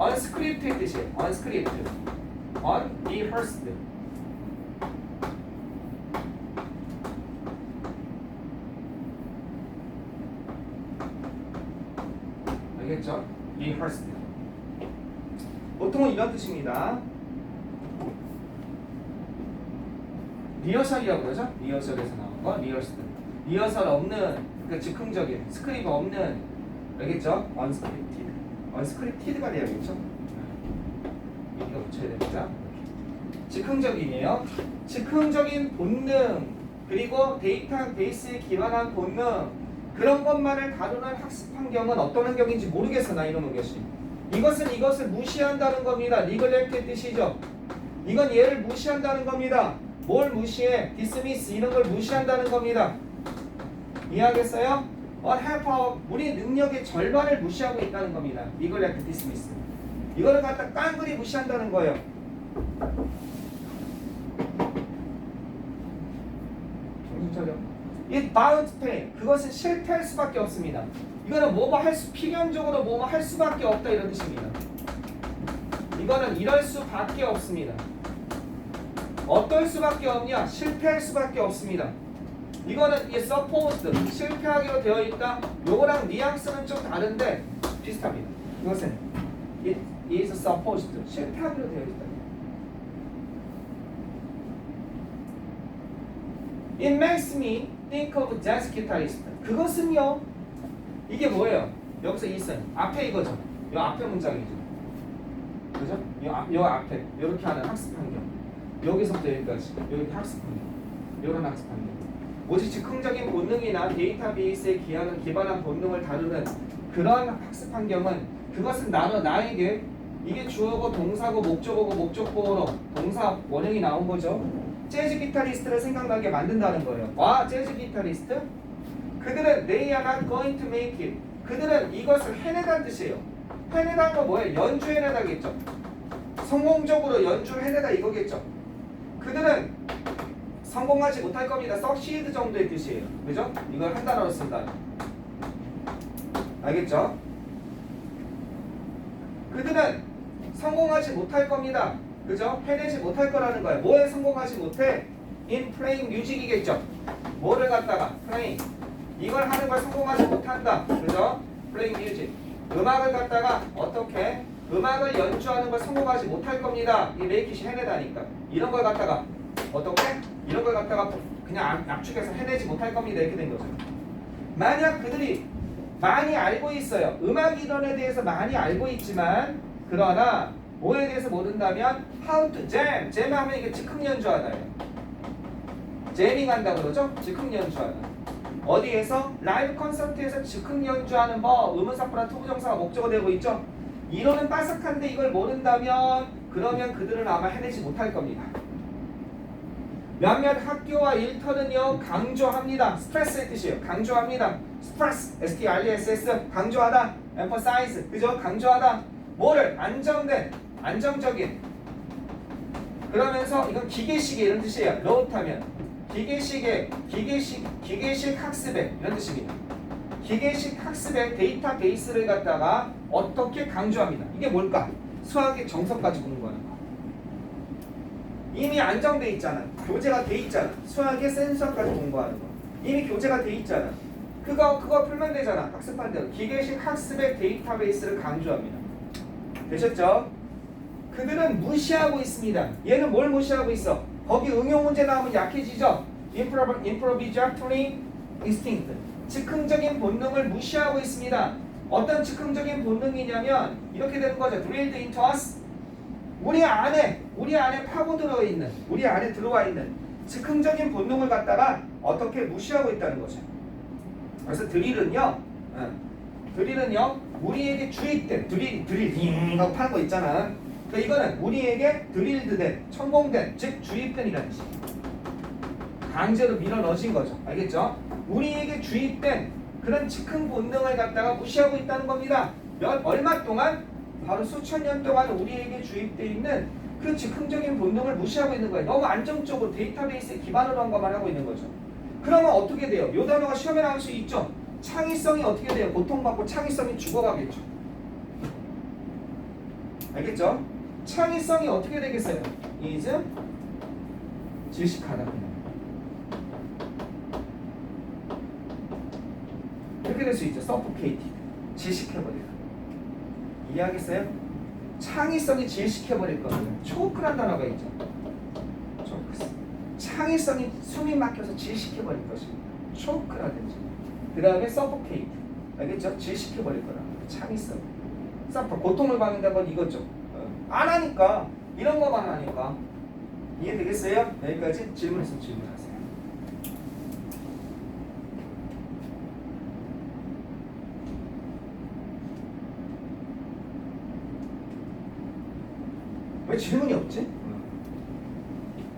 unscripted 뜻이에요. unscripted. unrehearsed. 알겠죠? rehearsed. 보통은 이런 뜻입니다. 리허설이라고 그러죠? 리허설에서 나온 거, 리허설 없는, 그러니까 즉흥적인, 스크립 없는, 알겠죠? unscripted가 돼야겠죠? 여기가 붙여야 됩니다. 즉흥적인이에요. 즉흥적인 본능, 그리고 데이터베이스에 기반한 본능, 그런 것만을 다루는 학습 환경은 어떤 환경인지 모르겠어, 나 이러는 것이. 이것을 무시한다는 겁니다. 니글렉트의 뜻이죠. 이건 얘를 무시한다는 겁니다. 뭘 무시해? dismiss 이런 걸 무시한다는 겁니다. 이해하겠어요? 우리 능력의 절반을 무시하고 있다는 겁니다. neglect, dismiss. 이거를 갖다 깡그리 무시한다는 거예요. 정신 차려. It bound to fail. 그것은 실패할 수밖에 없습니다. 이거는 필연적으로 뭐뭐 할 수밖에 없다 이런 뜻입니다. 이거는 이럴 수밖에 없습니다. 어떨 수밖에 없냐? 실패할 수밖에 없습니다. 이거는 이 supposed 실패하기로 되어 있다. 요거랑 뉘앙스는 좀 다른데 비슷합니다. 이것은 it is supposed 실패하기로 되어 있다. It makes me think of jazz guitarist. 그것은요. 이게 뭐예요? 여기서 있어요. 앞에 이거죠. 요 앞에 문장이죠. 그죠? 요 앞에 이렇게 하는 학습 환경. 여기서부터 여기까지. 여기 학습 환경. 이런 학습 환경. 오직 즉흥적인 본능이나 데이터베이스에 기반한 본능을 다루는 그런 학습 환경은 그것은 나에게 이게 주어고 동사고 목적어고 목적보어로 동사 원형이 나온 거죠. 재즈 기타리스트를 생각나게 만든다는 거예요. 와, 재즈 기타리스트? 그들은 they are not going to make it. 그들은 이것을 해내다는 뜻이에요. 해내다는 건 뭐예요? 연주해내다겠죠. 성공적으로 연주를 해내다 이거겠죠. 그들은 성공하지 못할 겁니다. succeed 정도의 뜻이에요. 그죠? 이걸 한 단어로 쓴다. 알겠죠? 그들은 성공하지 못할 겁니다. 그죠? 해내지 못할 거라는 거예요. 뭐에 성공하지 못해? in playing music이겠죠. 뭐를 갖다가 playing 이걸 하는 걸 성공하지 못한다. 그죠? playing music 음악을 갖다가 어떻게 음악을 연주하는 걸 성공하지 못할 겁니다. 이 메이킷이 해내다니까 이런 걸 갖다가 어떻게? 이런 걸 갖다가 그냥 압축해서 해내지 못할 겁니다. 이렇게 된 거죠. 만약 그들이 많이 알고 있어요. 음악 이론에 대해서 많이 알고 있지만 그러나 뭐에 대해서 모른다면 how to jam. jam 하면 이게 즉흥 연주하다예요. jamming 한다 그러죠? 즉흥 연주하다. 어디에서? 라이브 콘서트에서 즉흥 연주하는 법. 의문사표나 투부정사가 목적어 되고 있죠? 이론은 빠삭한데 이걸 모른다면 그러면 그들은 아마 해내지 못할 겁니다. 몇몇 학교와 일터는요 강조합니다. 스트레스의 뜻이에요. 강조합니다. 스트레스, S-T-R-E-S-S, 강조하다, emphasize, 그죠? 강조하다. 뭐를? 안정된, 안정적인. 그러면서 이건 기계식의 이런 뜻이에요. 로우타면 기계식 학습의 이런 뜻입니다. 기계식 학습의 데이터베이스를 갖다가 어떻게 강조합니다. 이게 뭘까? 수학의 정석까지 공부하는 거. 이미 안정돼 있잖아. 교재가 돼 있잖아. 수학의 센수학까지 공부하는 거. 이미 교재가 돼 있잖아. 그거 풀면 되잖아. 학습한 대로. 기계식 학습의 데이터베이스를 강조합니다. 되셨죠? 그들은 무시하고 있습니다. 얘는 뭘 무시하고 있어? 거기 응용 문제 나오면 약해지죠? improvisatory instinct. 즉흥적인 본능을 무시하고 있습니다. 어떤 즉흥적인 본능이냐면 이렇게 되는 거죠. drilled into us. 우리 안에 파고들어 있는, 우리 안에 들어와 있는 즉흥적인 본능을 갖다가 어떻게 무시하고 있다는 거죠. 그래서 드릴은요, 우리에게 주입된 드릴 하고 파는 거 있잖아. 그러니까 이거는 우리에게 드릴드된, 천공된, 즉 주입된이라는 뜻이에요. 강제로 밀어 넣어진 거죠. 알겠죠? 우리에게 주입된 그런 즉흥 본능을 갖다가 무시하고 있다는 겁니다. 얼마 동안? 바로 수천 년 동안 우리에게 주입되어 있는 그 즉흥적인 본능을 무시하고 있는 거예요. 너무 안정적으로 데이터베이스에 기반으로 한 것만 하고 있는 거죠. 그러면 어떻게 돼요? 요 단어가 시험에 나올 수 있죠. 창의성이 어떻게 돼요? 고통받고 창의성이 죽어가겠죠. 알겠죠? 창의성이 어떻게 되겠어요? is 질식하다. 이렇게 될 수 있죠. suffocated. 질식해버리다. 이해하겠어요? 창의성이 질식해버릴 거예요. 초크란 단어가 있죠. 초크. 창의성이 숨이 막혀서 질식해버릴 것입니다. 초크라든지. 그 다음에 suffocate. 알겠죠? 질식해버릴 거라. 창의성. suffer. 고통을 받는다는 건 이거죠. 안 하니까. 이런 거만 하니까. 이해되겠어요? 여기까지 질문 있으면 질문하세요. 왜 질문이 없지?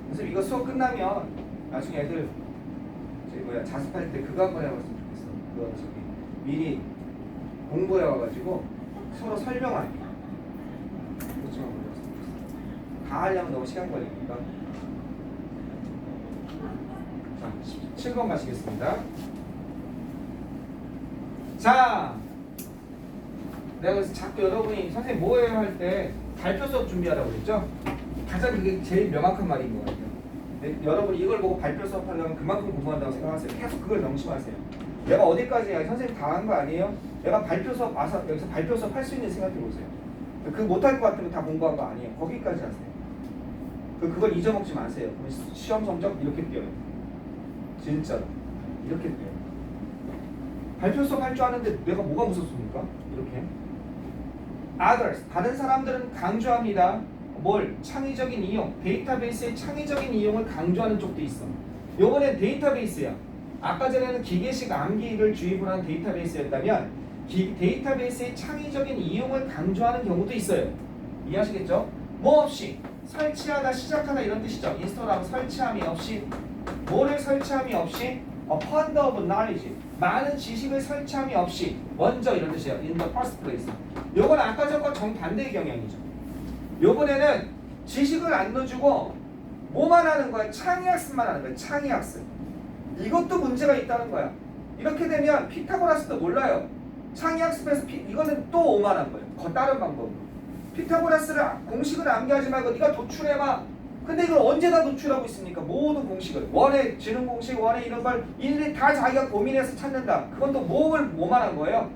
그래서 이거 수업 끝나면 나중에 애들 자습할 때 그거 한번 해봤으면 좋겠어. 그거 미리 공부해 와가지고 서로 설명하기. 그것 좀 한번 해봤으면 좋겠어. 다 하려면 너무 시간 걸리니까. 자, 7번 가시겠습니다. 자, 내가 그래서 자꾸 여러분이 선생님 뭐예요 할 때 발표 수업 준비하라고 그랬죠? 가장 그게 제일 명확한 말인 것 같아요. 여러분이 이걸 보고 발표 수업 하려면 그만큼 공부한다고 생각하세요. 계속 그걸 명심하세요. 내가 어디까지 해야 선생님 다 한 거 아니에요? 내가 발표 수업 와서 여기서 발표 수업 할 수 있는 생각해 보세요. 그 못할 것 같으면 다 공부한 거 아니에요. 거기까지 하세요. 그걸 잊어먹지 마세요. 그럼 시험 성적 이렇게 뛰어요. 진짜로 이렇게 뛰어요. 발표 수업 할 줄 아는데 내가 뭐가 무섭습니까? 이렇게. others, 다른 사람들은 강조합니다. 뭘? 창의적인 이용, 데이터베이스의 창의적인 이용을 강조하는 쪽도 있어. 요번엔 데이터베이스야. 아까 전에는 기계식 암기를 주입을 한 데이터베이스였다면 데이터베이스의 창의적인 이용을 강조하는 경우도 있어요. 이해하시겠죠? 뭐 없이 설치하다, 시작하다 이런 뜻이죠. 인스톨하고 설치함이 없이 뭐를 설치함이 없이 fund of knowledge, 많은 지식을 설치함이 없이 먼저 이런 뜻이에요. in the first place. 요건 아까 전과 정반대의 경향이죠. 요번에는 지식을 안 넣어주고 뭐만 하는 거야? 창의학습만 하는 거야. 창의학습. 이것도 문제가 있다는 거야. 이렇게 되면 피타고라스도 몰라요. 창의학습에서 이거는 또 오만한 거예요. 다른 방법으로. 피타고라스를 공식을 암기하지 말고 네가 도출해봐. 근데 이걸 언제 다 도출하고 있습니까? 모든 공식을. 원의 지능 공식, 원의 이런 걸 일일이 다 자기가 고민해서 찾는다. 그건 또 뭐만 한 거예요?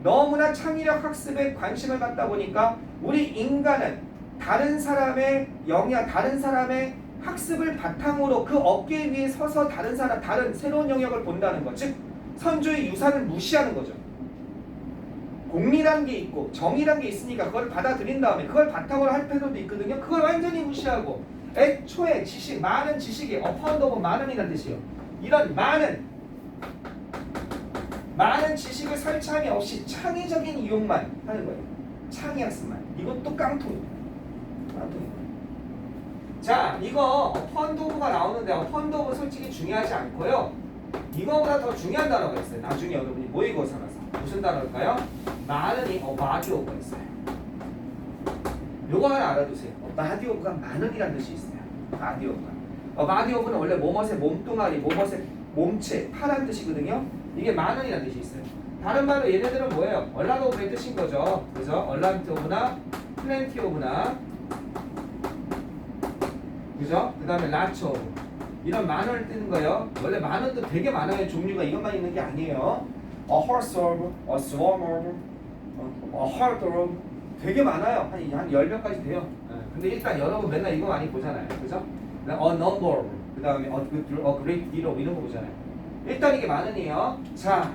너무나 창의력 학습에 관심을 갖다 보니까 우리 인간은 다른 사람의 영역, 다른 사람의 학습을 바탕으로 그 어깨 위에 서서 다른 새로운 영역을 본다는 것. 즉 선조의 유산을 무시하는 거죠. 공리란 게 있고 정의란 게 있으니까 그걸 받아들인 다음에 그걸 바탕으로 할 패턴도 있거든요. 그걸 완전히 무시하고 애초에 지식, 많은 지식이 upon the 많은이라는 뜻이에요. 이런 많은 지식을 설치함이 없이 창의적인 이용만 하는 거예요. 창의학습만. 이것도 깡통입니다. 깡통입니다. 자, 이거 upon the가 나오는데 upon the는 솔직히 중요하지 않고요. 이거보다 더 중요한 단어가 있어요. 나중에 여러분이 모의고사 살아서 무슨 단어일까요? 많은이 body of가 있어요. 요거 하나 알아두세요. body of가 많은이라는 뜻이 있어요. body of가. body of는 원래 뭐뭇의 몸뚱아리, 뭐뭇의 몸체, 파란 뜻이거든요. 이게 많은이라는 뜻이 있어요. 다른 말로 얘네들은 뭐예요? a lot of의 뜻인 거죠. 그죠? a lot of나 plenty of나 그죠? 그 다음에 lots of 이런 만원을 뜨는 거예요. 원래 만원도 되게 많아요. 종류가 이것만 있는 게 아니에요. A horse of, a swarm of, a herd of 되게 많아요. 한 10명까지 돼요. 근데 일단 여러분 맨날 이거 많이 보잖아요. 그죠? a number of, 그 다음에 a great deal of 이런 거 보잖아요. 일단 이게 만원이에요. 자,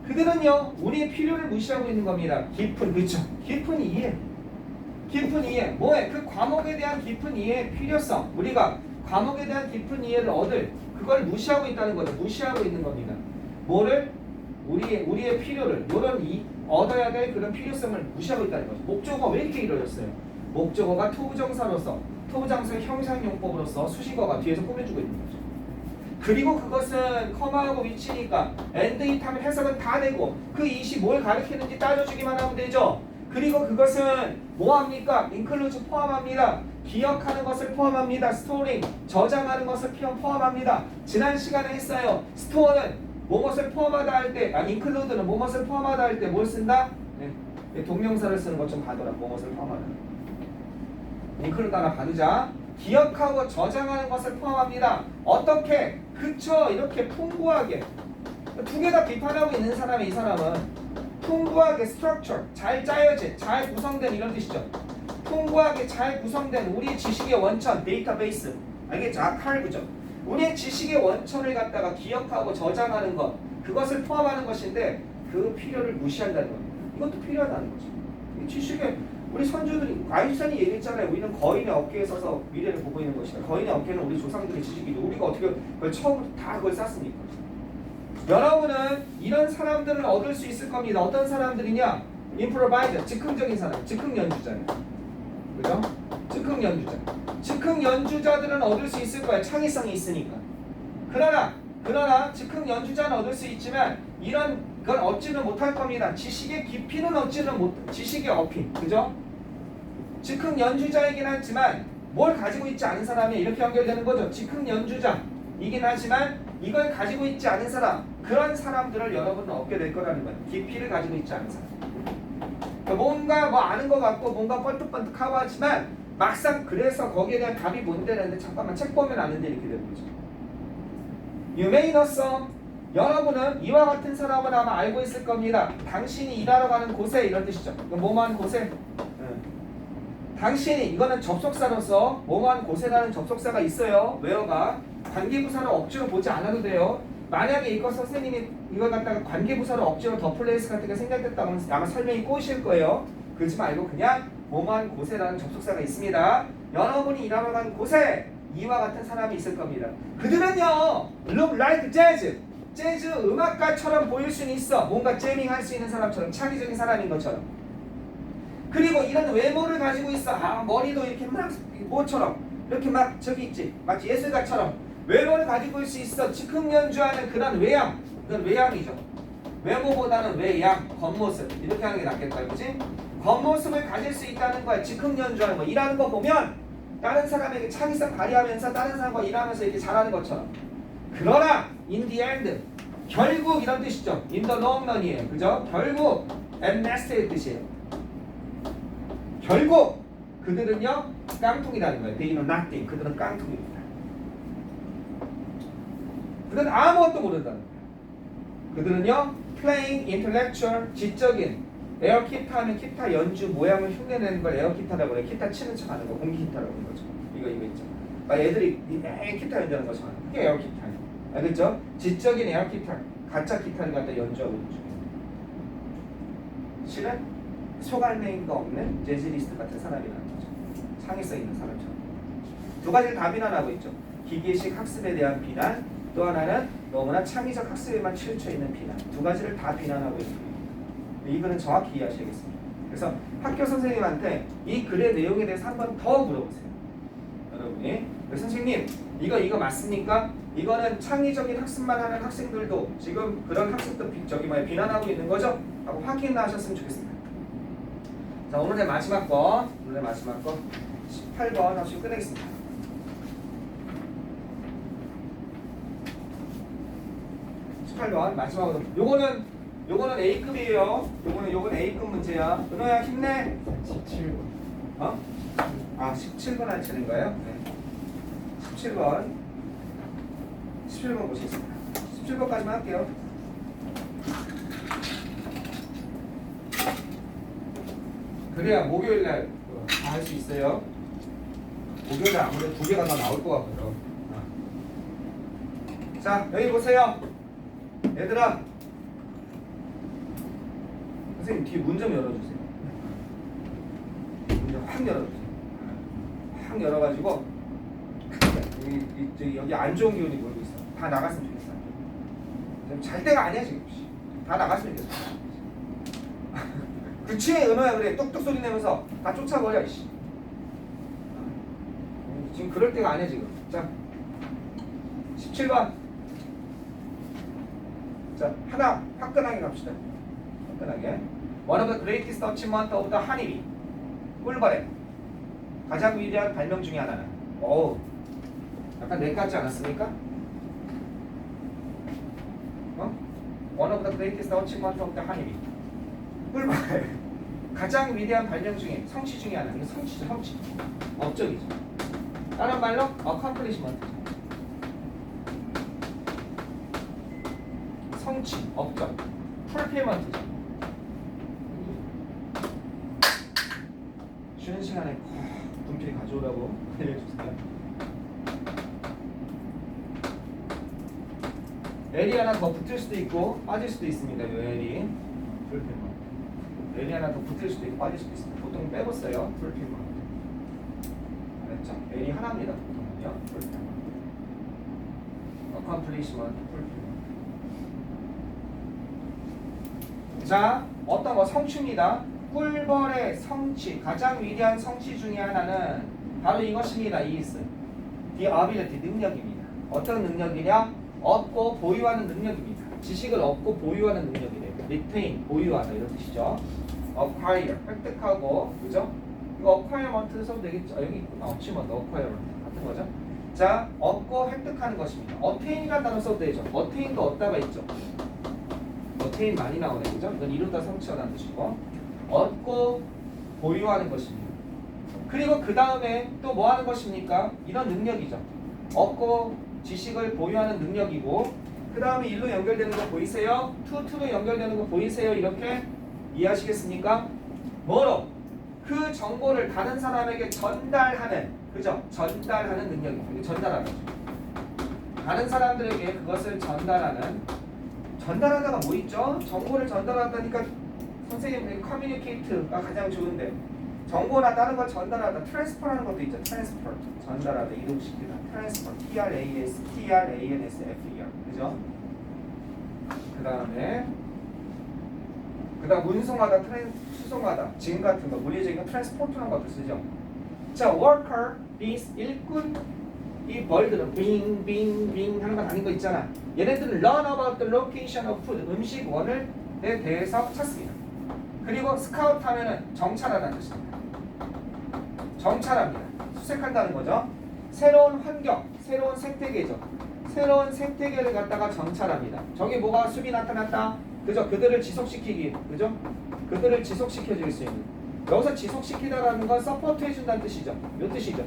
그들은요 우리의 필요를 무시하고 있는 겁니다. 깊은, 그쵸? 깊은 이해. 깊은 이해. 뭐에? 그 과목에 대한 깊은 이해의 필요성. 우리가 과목에 대한 깊은 이해를 얻을 그걸 무시하고 있다는 거죠. 무시하고 있는 겁니다. 뭐를? 우리의 필요를 얻어야 될 그런 필요성을 무시하고 있다는 거죠. 목적어가 왜 이렇게 이루어졌어요? 목적어가 투부정사로서 투부정사의 형상용법으로서 수식어가 뒤에서 꾸며주고 있는 거죠. 그리고 그것은 컴마하고 위치니까 and it 하면 해석은 다 되고 그 it이 뭘 가리키는지 따져주기만 하면 되죠. 그리고 그것은 뭐합니까? include 포함합니다. 기억하는 것을 포함합니다. storing 저장하는 것을 포함합니다. 지난 시간에 했어요. store는 뭐뭇을 포함하다 할 때, include는 뭐뭇을 포함하다 할 때 뭘 쓴다? 네. 동명사를 쓰는 것 좀 봐둬라. 뭐뭇을 포함하다. include 하나 봐두자. 기억하고 저장하는 것을 포함합니다. 어떻게? 그쵸? 이렇게 풍부하게. 두 개 다 비판하고 있는 사람이 이 사람은 풍부하게 structure, 잘 짜여진, 잘 구성된 이런 뜻이죠. 풍부하게 잘 구성된 우리의 지식의 원천, 데이터베이스. 알겠죠? 아카이브죠. 우리의 지식의 원천을 갖다가 기억하고 저장하는 것, 그것을 포함하는 것인데 그 필요를 무시한다는 겁니다. 이것도 필요하다는 거죠. 이 지식의 우리 선조들이 아인슈타인이 얘기했잖아요. 우리는 거인의 어깨에 서서 미래를 보고 있는 것이다. 거인의 어깨는 우리 조상들의 지식이죠. 우리가 어떻게 그걸 처음부터 다 그걸 쌌습니까? 여러분은 이런 사람들을 얻을 수 있을 겁니다. 어떤 사람들이냐? improviser, 즉흥적인 사람, 즉흥 연주자예요. 그죠? 즉흥 연주자. 즉흥 연주자들은 얻을 수 있을 거예요. 창의성이 있으니까. 그러나 즉흥 연주자는 얻을 수 있지만 이런 건 얻지는 못할 겁니다. 지식의 깊이는 얻지는 못, 지식의 어필, 그죠? 즉흥 연주자이긴 하지만 뭘 가지고 있지 않은 사람이 이렇게 연결되는 거죠. 즉흥 연주자이긴 하지만 이걸 가지고 있지 않은 사람, 그런 사람들을 여러분은 얻게 될 거라는 거예요. 깊이를 가지고 있지 않은 사람. 뭔가 뭐 아는 것 같고 뭔가 뻘뚝뻘뚝하고 하지만 막상 그래서 거기에 대한 답이 뭔데는데 잠깐만 책 보면 아는데 이렇게 되는 거죠. You may know some. 여러분은 이와 같은 사람을 아마 알고 있을 겁니다. 당신이 일하러 가는 곳에 이런 뜻이죠. 뭐뭐한 곳에. 당신이 이거는 접속사로서 뭐뭐한 곳에라는 접속사가 있어요. where가 관계부사를 억지로 보지 않아도 돼요. 만약에 이거 선생님이 이걸 갖다가 관계부사를 억지로 더 플레이스 같은 게 생략됐다면 아마 설명이 꼬이실 거예요. 그러지 말고 그냥 뭐뭐한 곳에라는 접속사가 있습니다. 여러분이 일하러 가는 곳에 이와 같은 사람이 있을 겁니다. 그들은요 look like jazz, 재즈 음악가처럼 보일 수는 있어. 뭔가 재밍할 수 있는 사람처럼, 창의적인 사람인 것처럼. 그리고 이런 외모를 가지고 있어. 머리도 이렇게 막 뭐처럼 이렇게 막 저기 있지, 마치 예술가처럼 외모를 가지고 있을 수 있어. 즉흥 연주하는 그런 외양, 그건 외양이죠. 외모보다는 외양, 겉모습 이렇게 하는 게 낫겠다, 그렇지? 겉모습을 가질 수 있다는 거야. 즉흥 연주하는 거, 일하는 거 보면 다른 사람에게 창의성 발휘하면서 다른 사람과 일하면서 이렇게 잘하는 것처럼. 그러나 in the end, 결국 이런 뜻이죠. in the long run이에요. 그죠? 결국 at last의 뜻이에요. 결국 그들은요 깡통이라는 거예요. They know nothing. 그들은 깡통입니다. 그들은 아무것도 모른다는 거예요. 그들은요 playing intellectual, 지적인 에어 기타 하면 기타 연주 모양을 흉내내는 걸 에어 기타라고 해요. 기타 치는 척 하는 거 공기 기타라고 하는 거죠. 이거 있죠. 애들이 기타 연주하는 것처럼 그게 에어 기타예요. 알겠죠? 지적인 에어 기타, 가짜 기타를 갖다 연주하고 있죠. 실은 소갈매인가 없는 재즈리스트 같은 사람이라는 거죠. 창의성 있는 사람처럼. 두 가지를 다 비난하고 있죠. 기계식 학습에 대한 비난, 또 하나는 너무나 창의적 학습에만 치우쳐 있는 비난. 두 가지를 다 비난하고 있습니다. 이 글은 정확히 이해하셔야겠습니다. 그래서 학교 선생님한테 이 글의 내용에 대해서 한 번 더 물어보세요. 여러분이 선생님 이거 맞습니까? 이거는 창의적인 학습만 하는 학생들도 지금 그런 학습도 비난하고 있는 거죠? 하고 확인하셨으면 좋겠습니다. 자, 오늘의 마지막 거 18번 하시고 끝내겠습니다. 18번 마지막으로 요거는 A급이에요. 요거는 A급 문제야. 은호야 힘내. 17번. 어? 17번 할 차례인가요? 네. 17번 보시겠습니다. 17번까지만 할게요. 그래야 목요일날 다 할 수 있어요. 목요일날 아무래도 2개가 더 나올 것 같고요. 자, 여기 보세요. 얘들아, 선생님 뒤에 문 좀 열어주세요. 문 좀 확 열어주세요. 확 열어가지고 여기 안 좋은 기운이 몰고 있어. 다 나갔으면 좋겠어. 지금 잘 때가 아니야 지금. 다 나갔으면 좋겠어. 그치 은호야 그래. 뚝뚝 소리 내면서 다 쫓아버려 이씨. 지금 그럴 때가 아니야 지금. 자 17번. 자 하나 화끈하게 갑시다. 화끈하게. One of the greatest achievements of the honeybee. 꿀벌의 가장 위대한 발명 중에 하나는. 오, 약간 내 같지 않았습니까? One of the greatest achievements of the honeybee. 꿀벌의 가장 위대한 발명 중에 성취 중에 하나. 이게 성취죠, 성취. 업적이죠. 다른 말로 accomplishment죠. 성취, 업적, fulfillment죠. 쉬는 시간에 분필이 가져오라고 알려주세요. L이 하나 더 붙을 수도 있고 빠질 수도 있습니다. 요 L이 fulfillment. L이 하나 더 붙을 수도 있고 빠질 수도 있습니다. 보통 빼봤어요. fulfillment. 알았죠? L이 하나입니다. 보통은요. fulfillment. accomplishment, fulfillment. 자, 어떤 거 성취입니다. 꿀벌의 성취, 가장 위대한 성취 중에 하나는 바로 이것입니다. is the ability, 능력입니다. 어떤 능력이냐? 얻고 보유하는 능력입니다. 지식을 얻고 보유하는 능력이래요. retain, 보유하다 이런 뜻이죠. acquire, 획득하고, 그죠? 이거 acquirement를 써도 되겠죠? 여기 있구나. achievement, acquirement 같은 거죠. 자, 얻고 획득하는 것입니다. attain이라는 단어 써도 되죠. attain도 얻다가 있죠. attain 많이 나오네, 그죠? 이건 이루다 성취하다는 뜻이고, 얻고 보유하는 것입니다. 그리고 그 다음에 또 뭐 하는 것입니까? 이런 능력이죠. 얻고 지식을 보유하는 능력이고, 그 다음에 일로 연결되는 거 보이세요? to로 연결되는 거 보이세요? 이렇게 이해하시겠습니까? 뭐로? 그 정보를 다른 사람에게 전달하는, 그죠? 전달하는 능력입니다. 전달하는 거죠. 다른 사람들에게 그것을 전달하다가 뭐 있죠? 정보를 전달한다니까 선생님 커뮤니케이트가 가장 좋은데, 정보나 다른 걸 전달하다, 트랜스퍼라는 것도 있죠. 트랜스퍼, 전달하다, 이동시키다. 트랜스퍼, T-R-A-N-S-F-E-R, 그죠? 그 다음 운송하다, 수송하다, 짐 같은 거, 물리적인 거, 트랜스포트라는 것도 쓰죠. 자, worker, is 일꾼, 이 벌들은 빙빙빙 하는 건 아닌 거 있잖아. 얘네들은 learn about the location of food, 음식 원을 대해서 찾습니다. 그리고 스카우트 하면은 정찰하다는 뜻입니다. 정찰합니다. 수색한다는 거죠. 새로운 환경, 새로운 생태계죠. 새로운 생태계를 갖다가 정찰합니다. 저기 뭐가 숲이 나타났다. 그죠? 그들을 지속시키기. 그죠? 그들을 지속시켜줄 수 있는. 여기서 지속시키다라는 건 서포트 해준다는 뜻이죠. 요 뜻이죠.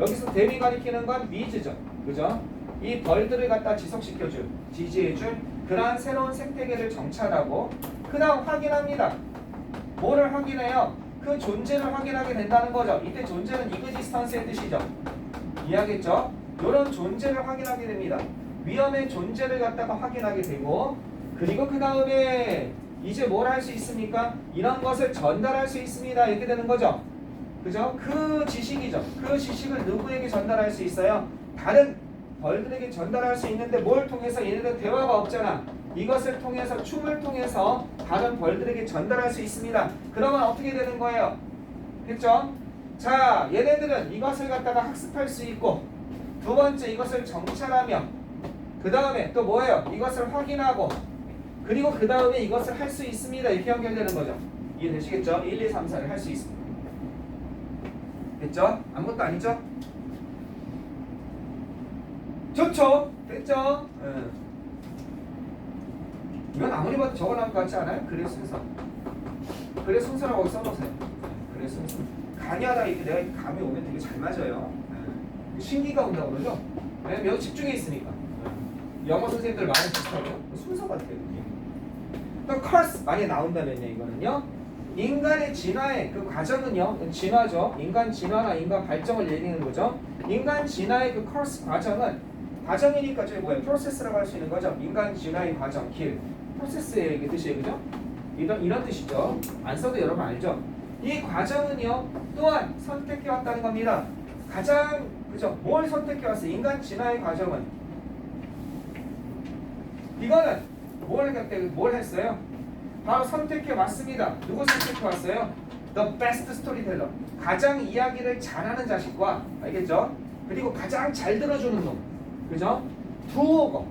여기서 대미 가리키는 건 미즈죠. 그죠? 이 벌들을 갖다 지속시켜줄, 지지해줄 그러한 새로운 생태계를 정찰하고, 그 다음 확인합니다. 뭐를 확인해요? 그 존재를 확인하게 된다는 거죠. 이때 존재는 이그지스턴스의 뜻이죠. 이해하겠죠? 이런 존재를 확인하게 됩니다. 위험의 존재를 갖다가 확인하게 되고, 그리고 그 다음에 이제 뭘 할 수 있습니까? 이런 것을 전달할 수 있습니다. 이렇게 되는 거죠. 그죠? 그 지식이죠. 그 지식을 누구에게 전달할 수 있어요? 다른 벌들에게 전달할 수 있는데 뭘 통해서? 얘네들 대화가 없잖아. 이것을 통해서, 춤을 통해서 다른 벌들에게 전달할 수 있습니다. 그러면 어떻게 되는 거예요? 됐죠? 자, 얘네들은 이것을 갖다가 학습할 수 있고, 두 번째 이것을 정찰하며, 그 다음에 또 뭐예요? 이것을 확인하고, 그리고 그 다음에 이것을 할 수 있습니다. 이렇게 연결되는 거죠. 이해되시겠죠? 1, 2, 3, 4를 할 수 있습니다. 됐죠? 아무것도 아니죠? 좋죠? 됐죠? 이건 아무리 봐도 적어놓은 것 같지 않아요? 글의 순서. 글의 순서라고 써놓으세요. 글의 순서. 간이하다 이렇게 내가 감이 오면 되게 잘 맞아요. 신기가 온다고 그러죠? 왜냐면 여기 집중해 있으니까. 영어 선생님들 많이 비슷하죠? 순서 같아요. 또 curse 많이 나온다면요, 이거는요. 인간의 진화의 그 과정은요, 진화죠. 인간 진화나 인간 발전을 얘기하는 거죠. 인간 진화의 그 curse 과정이니까 저희 뭐야? 프로세스라고 할 수 있는 거죠. 인간 진화의 과정, 길. 프로세스의 뜻이에요, 그죠? 이런 뜻이죠. 안 써도 여러분 알죠? 이 과정은요, 또한 선택해 왔다는 겁니다. 가장 그죠? 뭘 선택해 왔어요? 인간 진화의 과정은 이거는 뭘 했어요? 바로 선택해 왔습니다. 누구 선택해 왔어요? The best storyteller. 가장 이야기를 잘하는 자식과, 알겠죠? 그리고 가장 잘 들어주는 놈, 그죠? 두어거.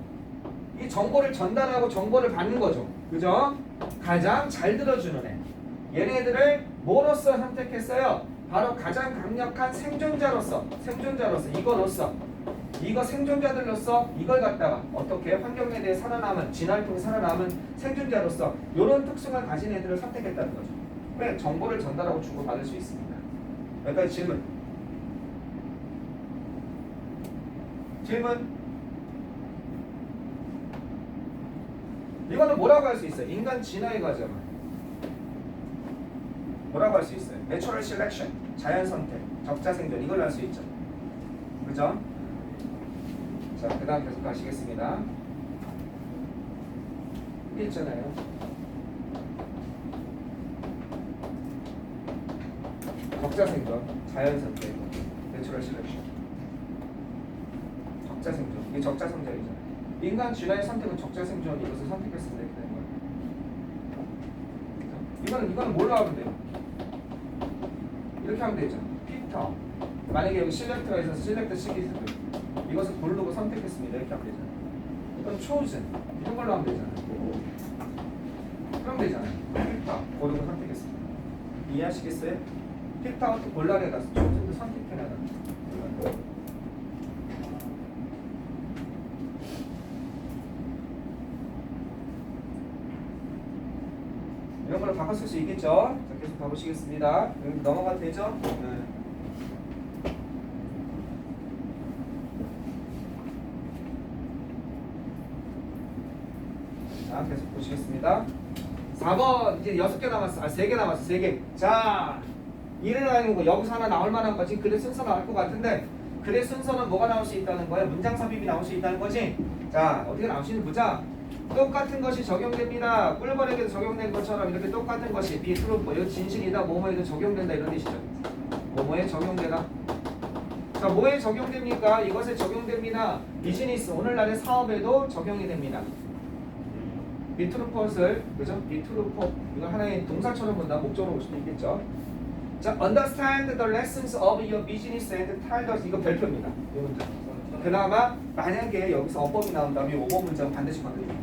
이 정보를 전달하고 정보를 받는 거죠, 그죠? 가장 잘 들어주는 애. 얘네들을 뭐로서 선택했어요? 바로 가장 강력한 생존자로서, 이거 생존자들로서 이걸 갖다가 어떻게 환경에 대해 살아남은, 진화를 통해 살아남은 생존자로서 이런 특성을 가진 애들을 선택했다는 거죠. 왜? 정보를 전달하고 주고받을 수 있습니다. 여기까지 질문. 이거는 뭐라고 할 수 있어요? 인간 진화의 과정을 뭐라고 할 수 있어요? Natural selection, 자연 선택, 적자 생존, 이걸 할 수 있죠. 그죠? 자, 그 다음 계속 가시겠습니다. 이게 있잖아요. 적자 생존, 자연 선택, Natural selection, 적자 생존. 이게 적자 생존이잖아요. 인간 진화의 선택은 적자 생존, 이것을 선택했습니다. 이렇게 되는 거예요. 이거는 뭘로 하면 돼요? 이렇게 하면 되죠. 피터. 만약에 여기 실렉트가 있어서 실렉트 시키세요. 이것을 고르고 선택했습니다. 이렇게 하면 되잖아요. 이건 chosen. 이런 걸로 하면 되잖아요. 그럼 되잖아요. 피터. 고르고 선택했습니다. 이해하시겠어요? 피터 골라내 가서 chosen도 선택해 나가. 이런 걸로 바꿔 쓸 수 있겠죠? 자, 계속 가보시겠습니다. 넘어가도 되죠? 네. 자, 계속 보시겠습니다. 4번 이제 6개 남았어. 3개 남았어. 3개. 자, 일어나는 거 여기서 하나 나올 만한 거. 지금 글의 순서 나올 것 같은데 글의 순서는 뭐가 나올 수 있다는 거야? 문장 삽입이 나올 수 있다는 거지? 자, 어떻게 나올 수 있는지 보자. 똑같은 것이 적용됩니다. 꿀벌에게도 적용된 것처럼 이렇게 똑같은 것이 비트루프, 이거 진실이다, 뭐뭐에도 적용된다 이런 뜻이죠. 뭐뭐에 적용되다. 자, 뭐에 적용됩니까? 이것에 적용됩니다. 비즈니스, 오늘날의 사업에도 적용이 됩니다. 비트루퍼를, 그죠? 비트루퍼, 이거 하나의 동사처럼 본다. 목적으로 볼 수도 있겠죠. 자, understand the lessons of your business and tell us. 이거 별표입니다. 이 문장. 그나마 만약에 여기서 어법이 나온다면 5번 문장 반드시 건드립니다.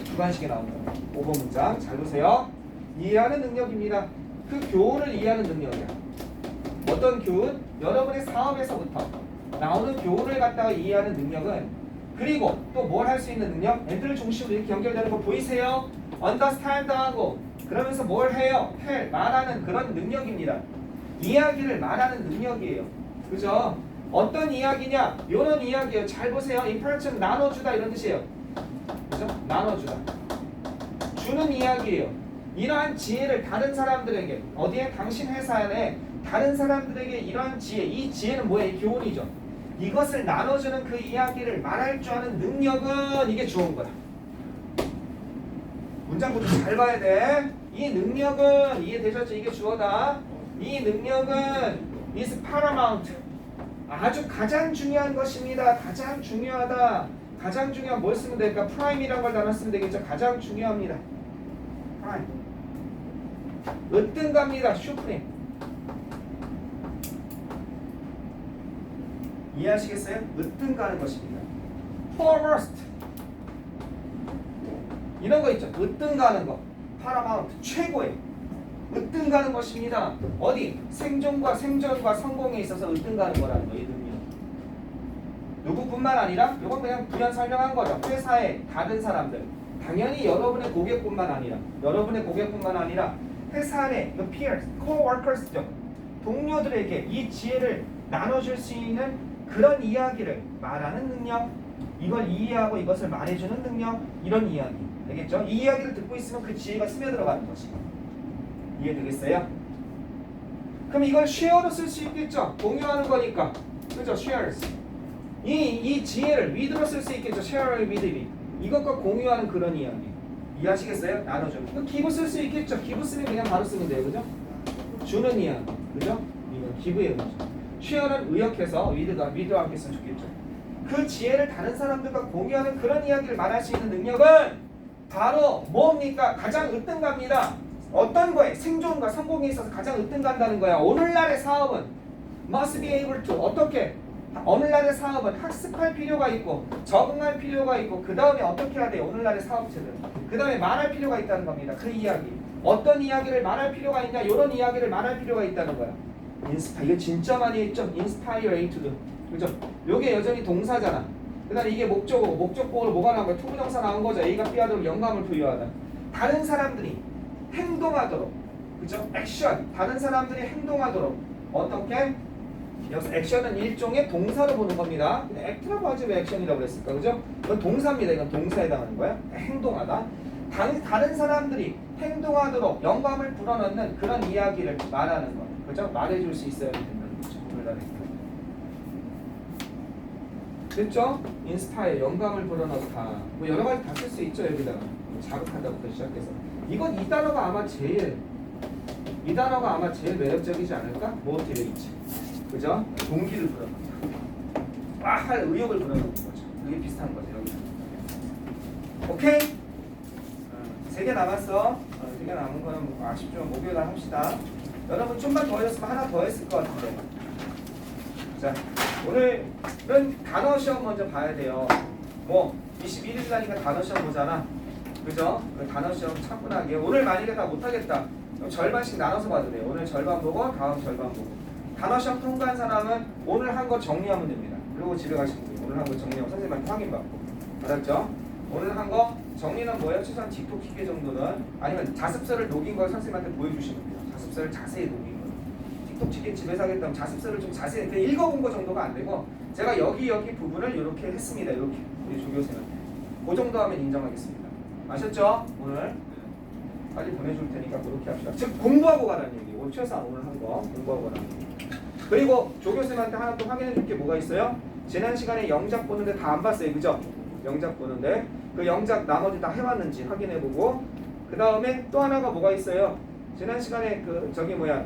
주관식에 나온다면 5번 문장 잘 보세요. 이해하는 능력입니다. 그 교훈을 이해하는 능력이야. 어떤 교훈? 여러분의 사업에서부터 나오는 교훈을 갖다가 이해하는 능력은, 그리고 또 뭘 할 수 있는 능력? 애들 중심으로 이렇게 연결되는 거 보이세요? understand하고 그러면서 뭘 해요? 말하는 그런 능력입니다. 이야기를 말하는 능력이에요. 그죠? 어떤 이야기냐? 요런 이야기예요. 잘 보세요. impart는 나눠주다 이런 뜻이에요. 그죠? 나눠주다. 주는 이야기예요. 이러한 지혜를 다른 사람들에게, 어디에? 당신 회사 안에 다른 사람들에게 이러한 지혜, 이 지혜는 뭐예요? 교훈이죠. 이것을 나눠주는 그 이야기를 말할 줄 아는 능력은 이게 좋은 거야. 문장 구조 잘 봐야 돼. 이 능력은 이해되셨죠? 이게 주어다. 이 능력은 is paramount. 아주 가장 중요한 것입니다. 가장 중요하다. 가장 중요한 뭘 쓰면 될까? prime이란 걸 단어 쓰면 되겠죠? 가장 중요합니다. prime. 으뜸갑니다. supreme. 이해하시겠어요? 으뜸가는 것입니다. foremost. 이런 거 있죠? 으뜸가는 거. paramount. 최고의. 으뜸가는 것입니다. 어디? 생존과 성공에 있어서 으뜸가는 거라는 거예요. 누구뿐만 아니라 이건 그냥 부연 설명한 거죠. 회사의 다른 사람들. 당연히 여러분의 고객뿐만 아니라 회사 내 peers, co-workers죠. 동료들에게 이 지혜를 나눠줄 수 있는 그런 이야기를 말하는 능력, 이걸 이해하고 이것을 말해주는 능력, 이런 이야기. 되겠죠? 이 이야기를 듣고 있으면 그 지혜가 스며들어가는 것이. 이해되겠어요? 그럼 이걸 share로 쓸 수 있겠죠? 공유하는 거니까. 그죠? shares. 이 지혜를 with로 쓸 수 있겠죠? share with. 이것과 공유하는 그런 이야기. 이해하시겠어요? 나눠주는. 그럼 give 쓸 수 있겠죠? give 쓰면 그냥 바로 쓰면 돼요. 그죠? 주는 이야기. 그죠? 이건 give의 의미죠. share는 의역해서 with와 함께 쓰면 좋겠죠. 그 지혜를 다른 사람들과 공유하는 그런 이야기를 말할 수 있는 능력은 바로 뭡니까? 가장 으뜸갑니다. 어떤 거에? 생존과 성공에 있어서 가장 으뜸간다는 거야. 오늘날의 사업은 must be able to. 어떻게? 오늘날의 사업은 학습할 필요가 있고 적응할 필요가 있고 그 다음에 어떻게 해야 돼요? 오늘날의 사업체들은 그 다음에 말할 필요가 있다는 겁니다. 그 이야기. 어떤 이야기를 말할 필요가 있냐? 이런 이야기를 말할 필요가 있다는 거야. 이거 진짜 많이 했죠? inspired. 그죠? 요게 여전히 동사잖아. 그 다음에 이게 목적어고 목적보호로 뭐가 나온 거야? 투부정사 나온 거죠. A가 B하도록 영감을 부여하다. 다른 사람들이 행동하도록, 그죠? 액션. 다른 사람들이 행동하도록 어떻게? 여기서 액션은 일종의 동사로 보는 겁니다. 근데 액트라고 하지 왜 액션이라고 그랬을까? 그죠? 이건 동사입니다. 이건 동사에 해당하는 거야. 행동하다. 다른 사람들이 행동하도록 영감을 불어넣는 그런 이야기를 말하는 거. 그죠? 말해줄 수 있어야 된다는 거죠. 오늘날에. 됐죠? 인스파에 영감을 불어넣다. 뭐 여러 가지 다 쓸 수 있죠. 여기다가. 자극한다부터 시작해서. 이건 이 단어가 아마 제일 매력적이지 않을까? 모티베이트. 그죠? 동기를 불어넣는다. 할 의욕을 불어넣는 거죠. 그게 비슷한 거죠. 여기서. 오케이? 3개 남았어. 3개 남은 거는 뭐 아쉽지만 목요일날 합시다. 여러분 좀만 더 했으면 하나 더 했을 것 같은데. 자, 오늘은 단어 시험 먼저 봐야 돼요. 뭐 21일 나니까 단어 시험 보잖아. 그죠? 그 단어 시험 차분하게. 오늘 만약에 다 못하겠다. 그럼 절반씩 나눠서 봐도 돼요. 오늘 절반 보고 다음 절반 보고. 단어 시험 통과한 사람은 오늘 한 거 정리하면 됩니다. 그리고 집에 가시면 돼요. 오늘 한 거 정리하고 선생님한테 확인받고. 알았죠? 오늘 한 거 정리는 뭐예요? 최소한 틱톡 기계 정도는. 아니면 자습서를 녹인 걸 선생님한테 보여주시면 돼요. 자습서를 자세히 녹인 거. 틱톡 기계 집에서 하겠다면 자습서를 좀 자세히 그냥 읽어본 거 정도가 안 되고 제가 여기 부분을 이렇게 했습니다. 이렇게 우리 조교생한테. 그 정도 하면 인정하겠습니다. 아셨죠? 오늘 빨리 보내줄 테니까 그렇게 합시다. 즉 공부하고 가라는 얘기. 오늘 최소한 오늘 한 거 공부하고 가라는 얘기. 그리고 조교생한테 하나 또 확인해 줄 게 뭐가 있어요? 지난 시간에 영작 보는데 다 안 봤어요. 그죠? 영작 보는데 그 영작 나머지 다 해왔는지 확인해보고 그 다음에 또 하나가 뭐가 있어요? 지난 시간에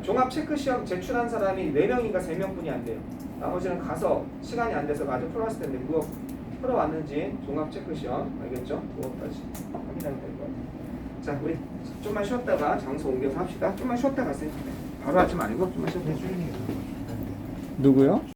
종합 체크 시험 제출한 사람이 4명인가 3명뿐이 안 돼요. 나머지는 가서 시간이 안 돼서 아직 풀어왔을 텐데 그거 풀어왔는지 종합 체크 시험 알겠죠? 그거까지 확인하면 될 것 같아요. 자, 우리 좀만 쉬었다가 장소 옮겨서 합시다. 좀만 쉬었다 가세요. 바로 하지 말고 좀만 쉬었다. 누구요?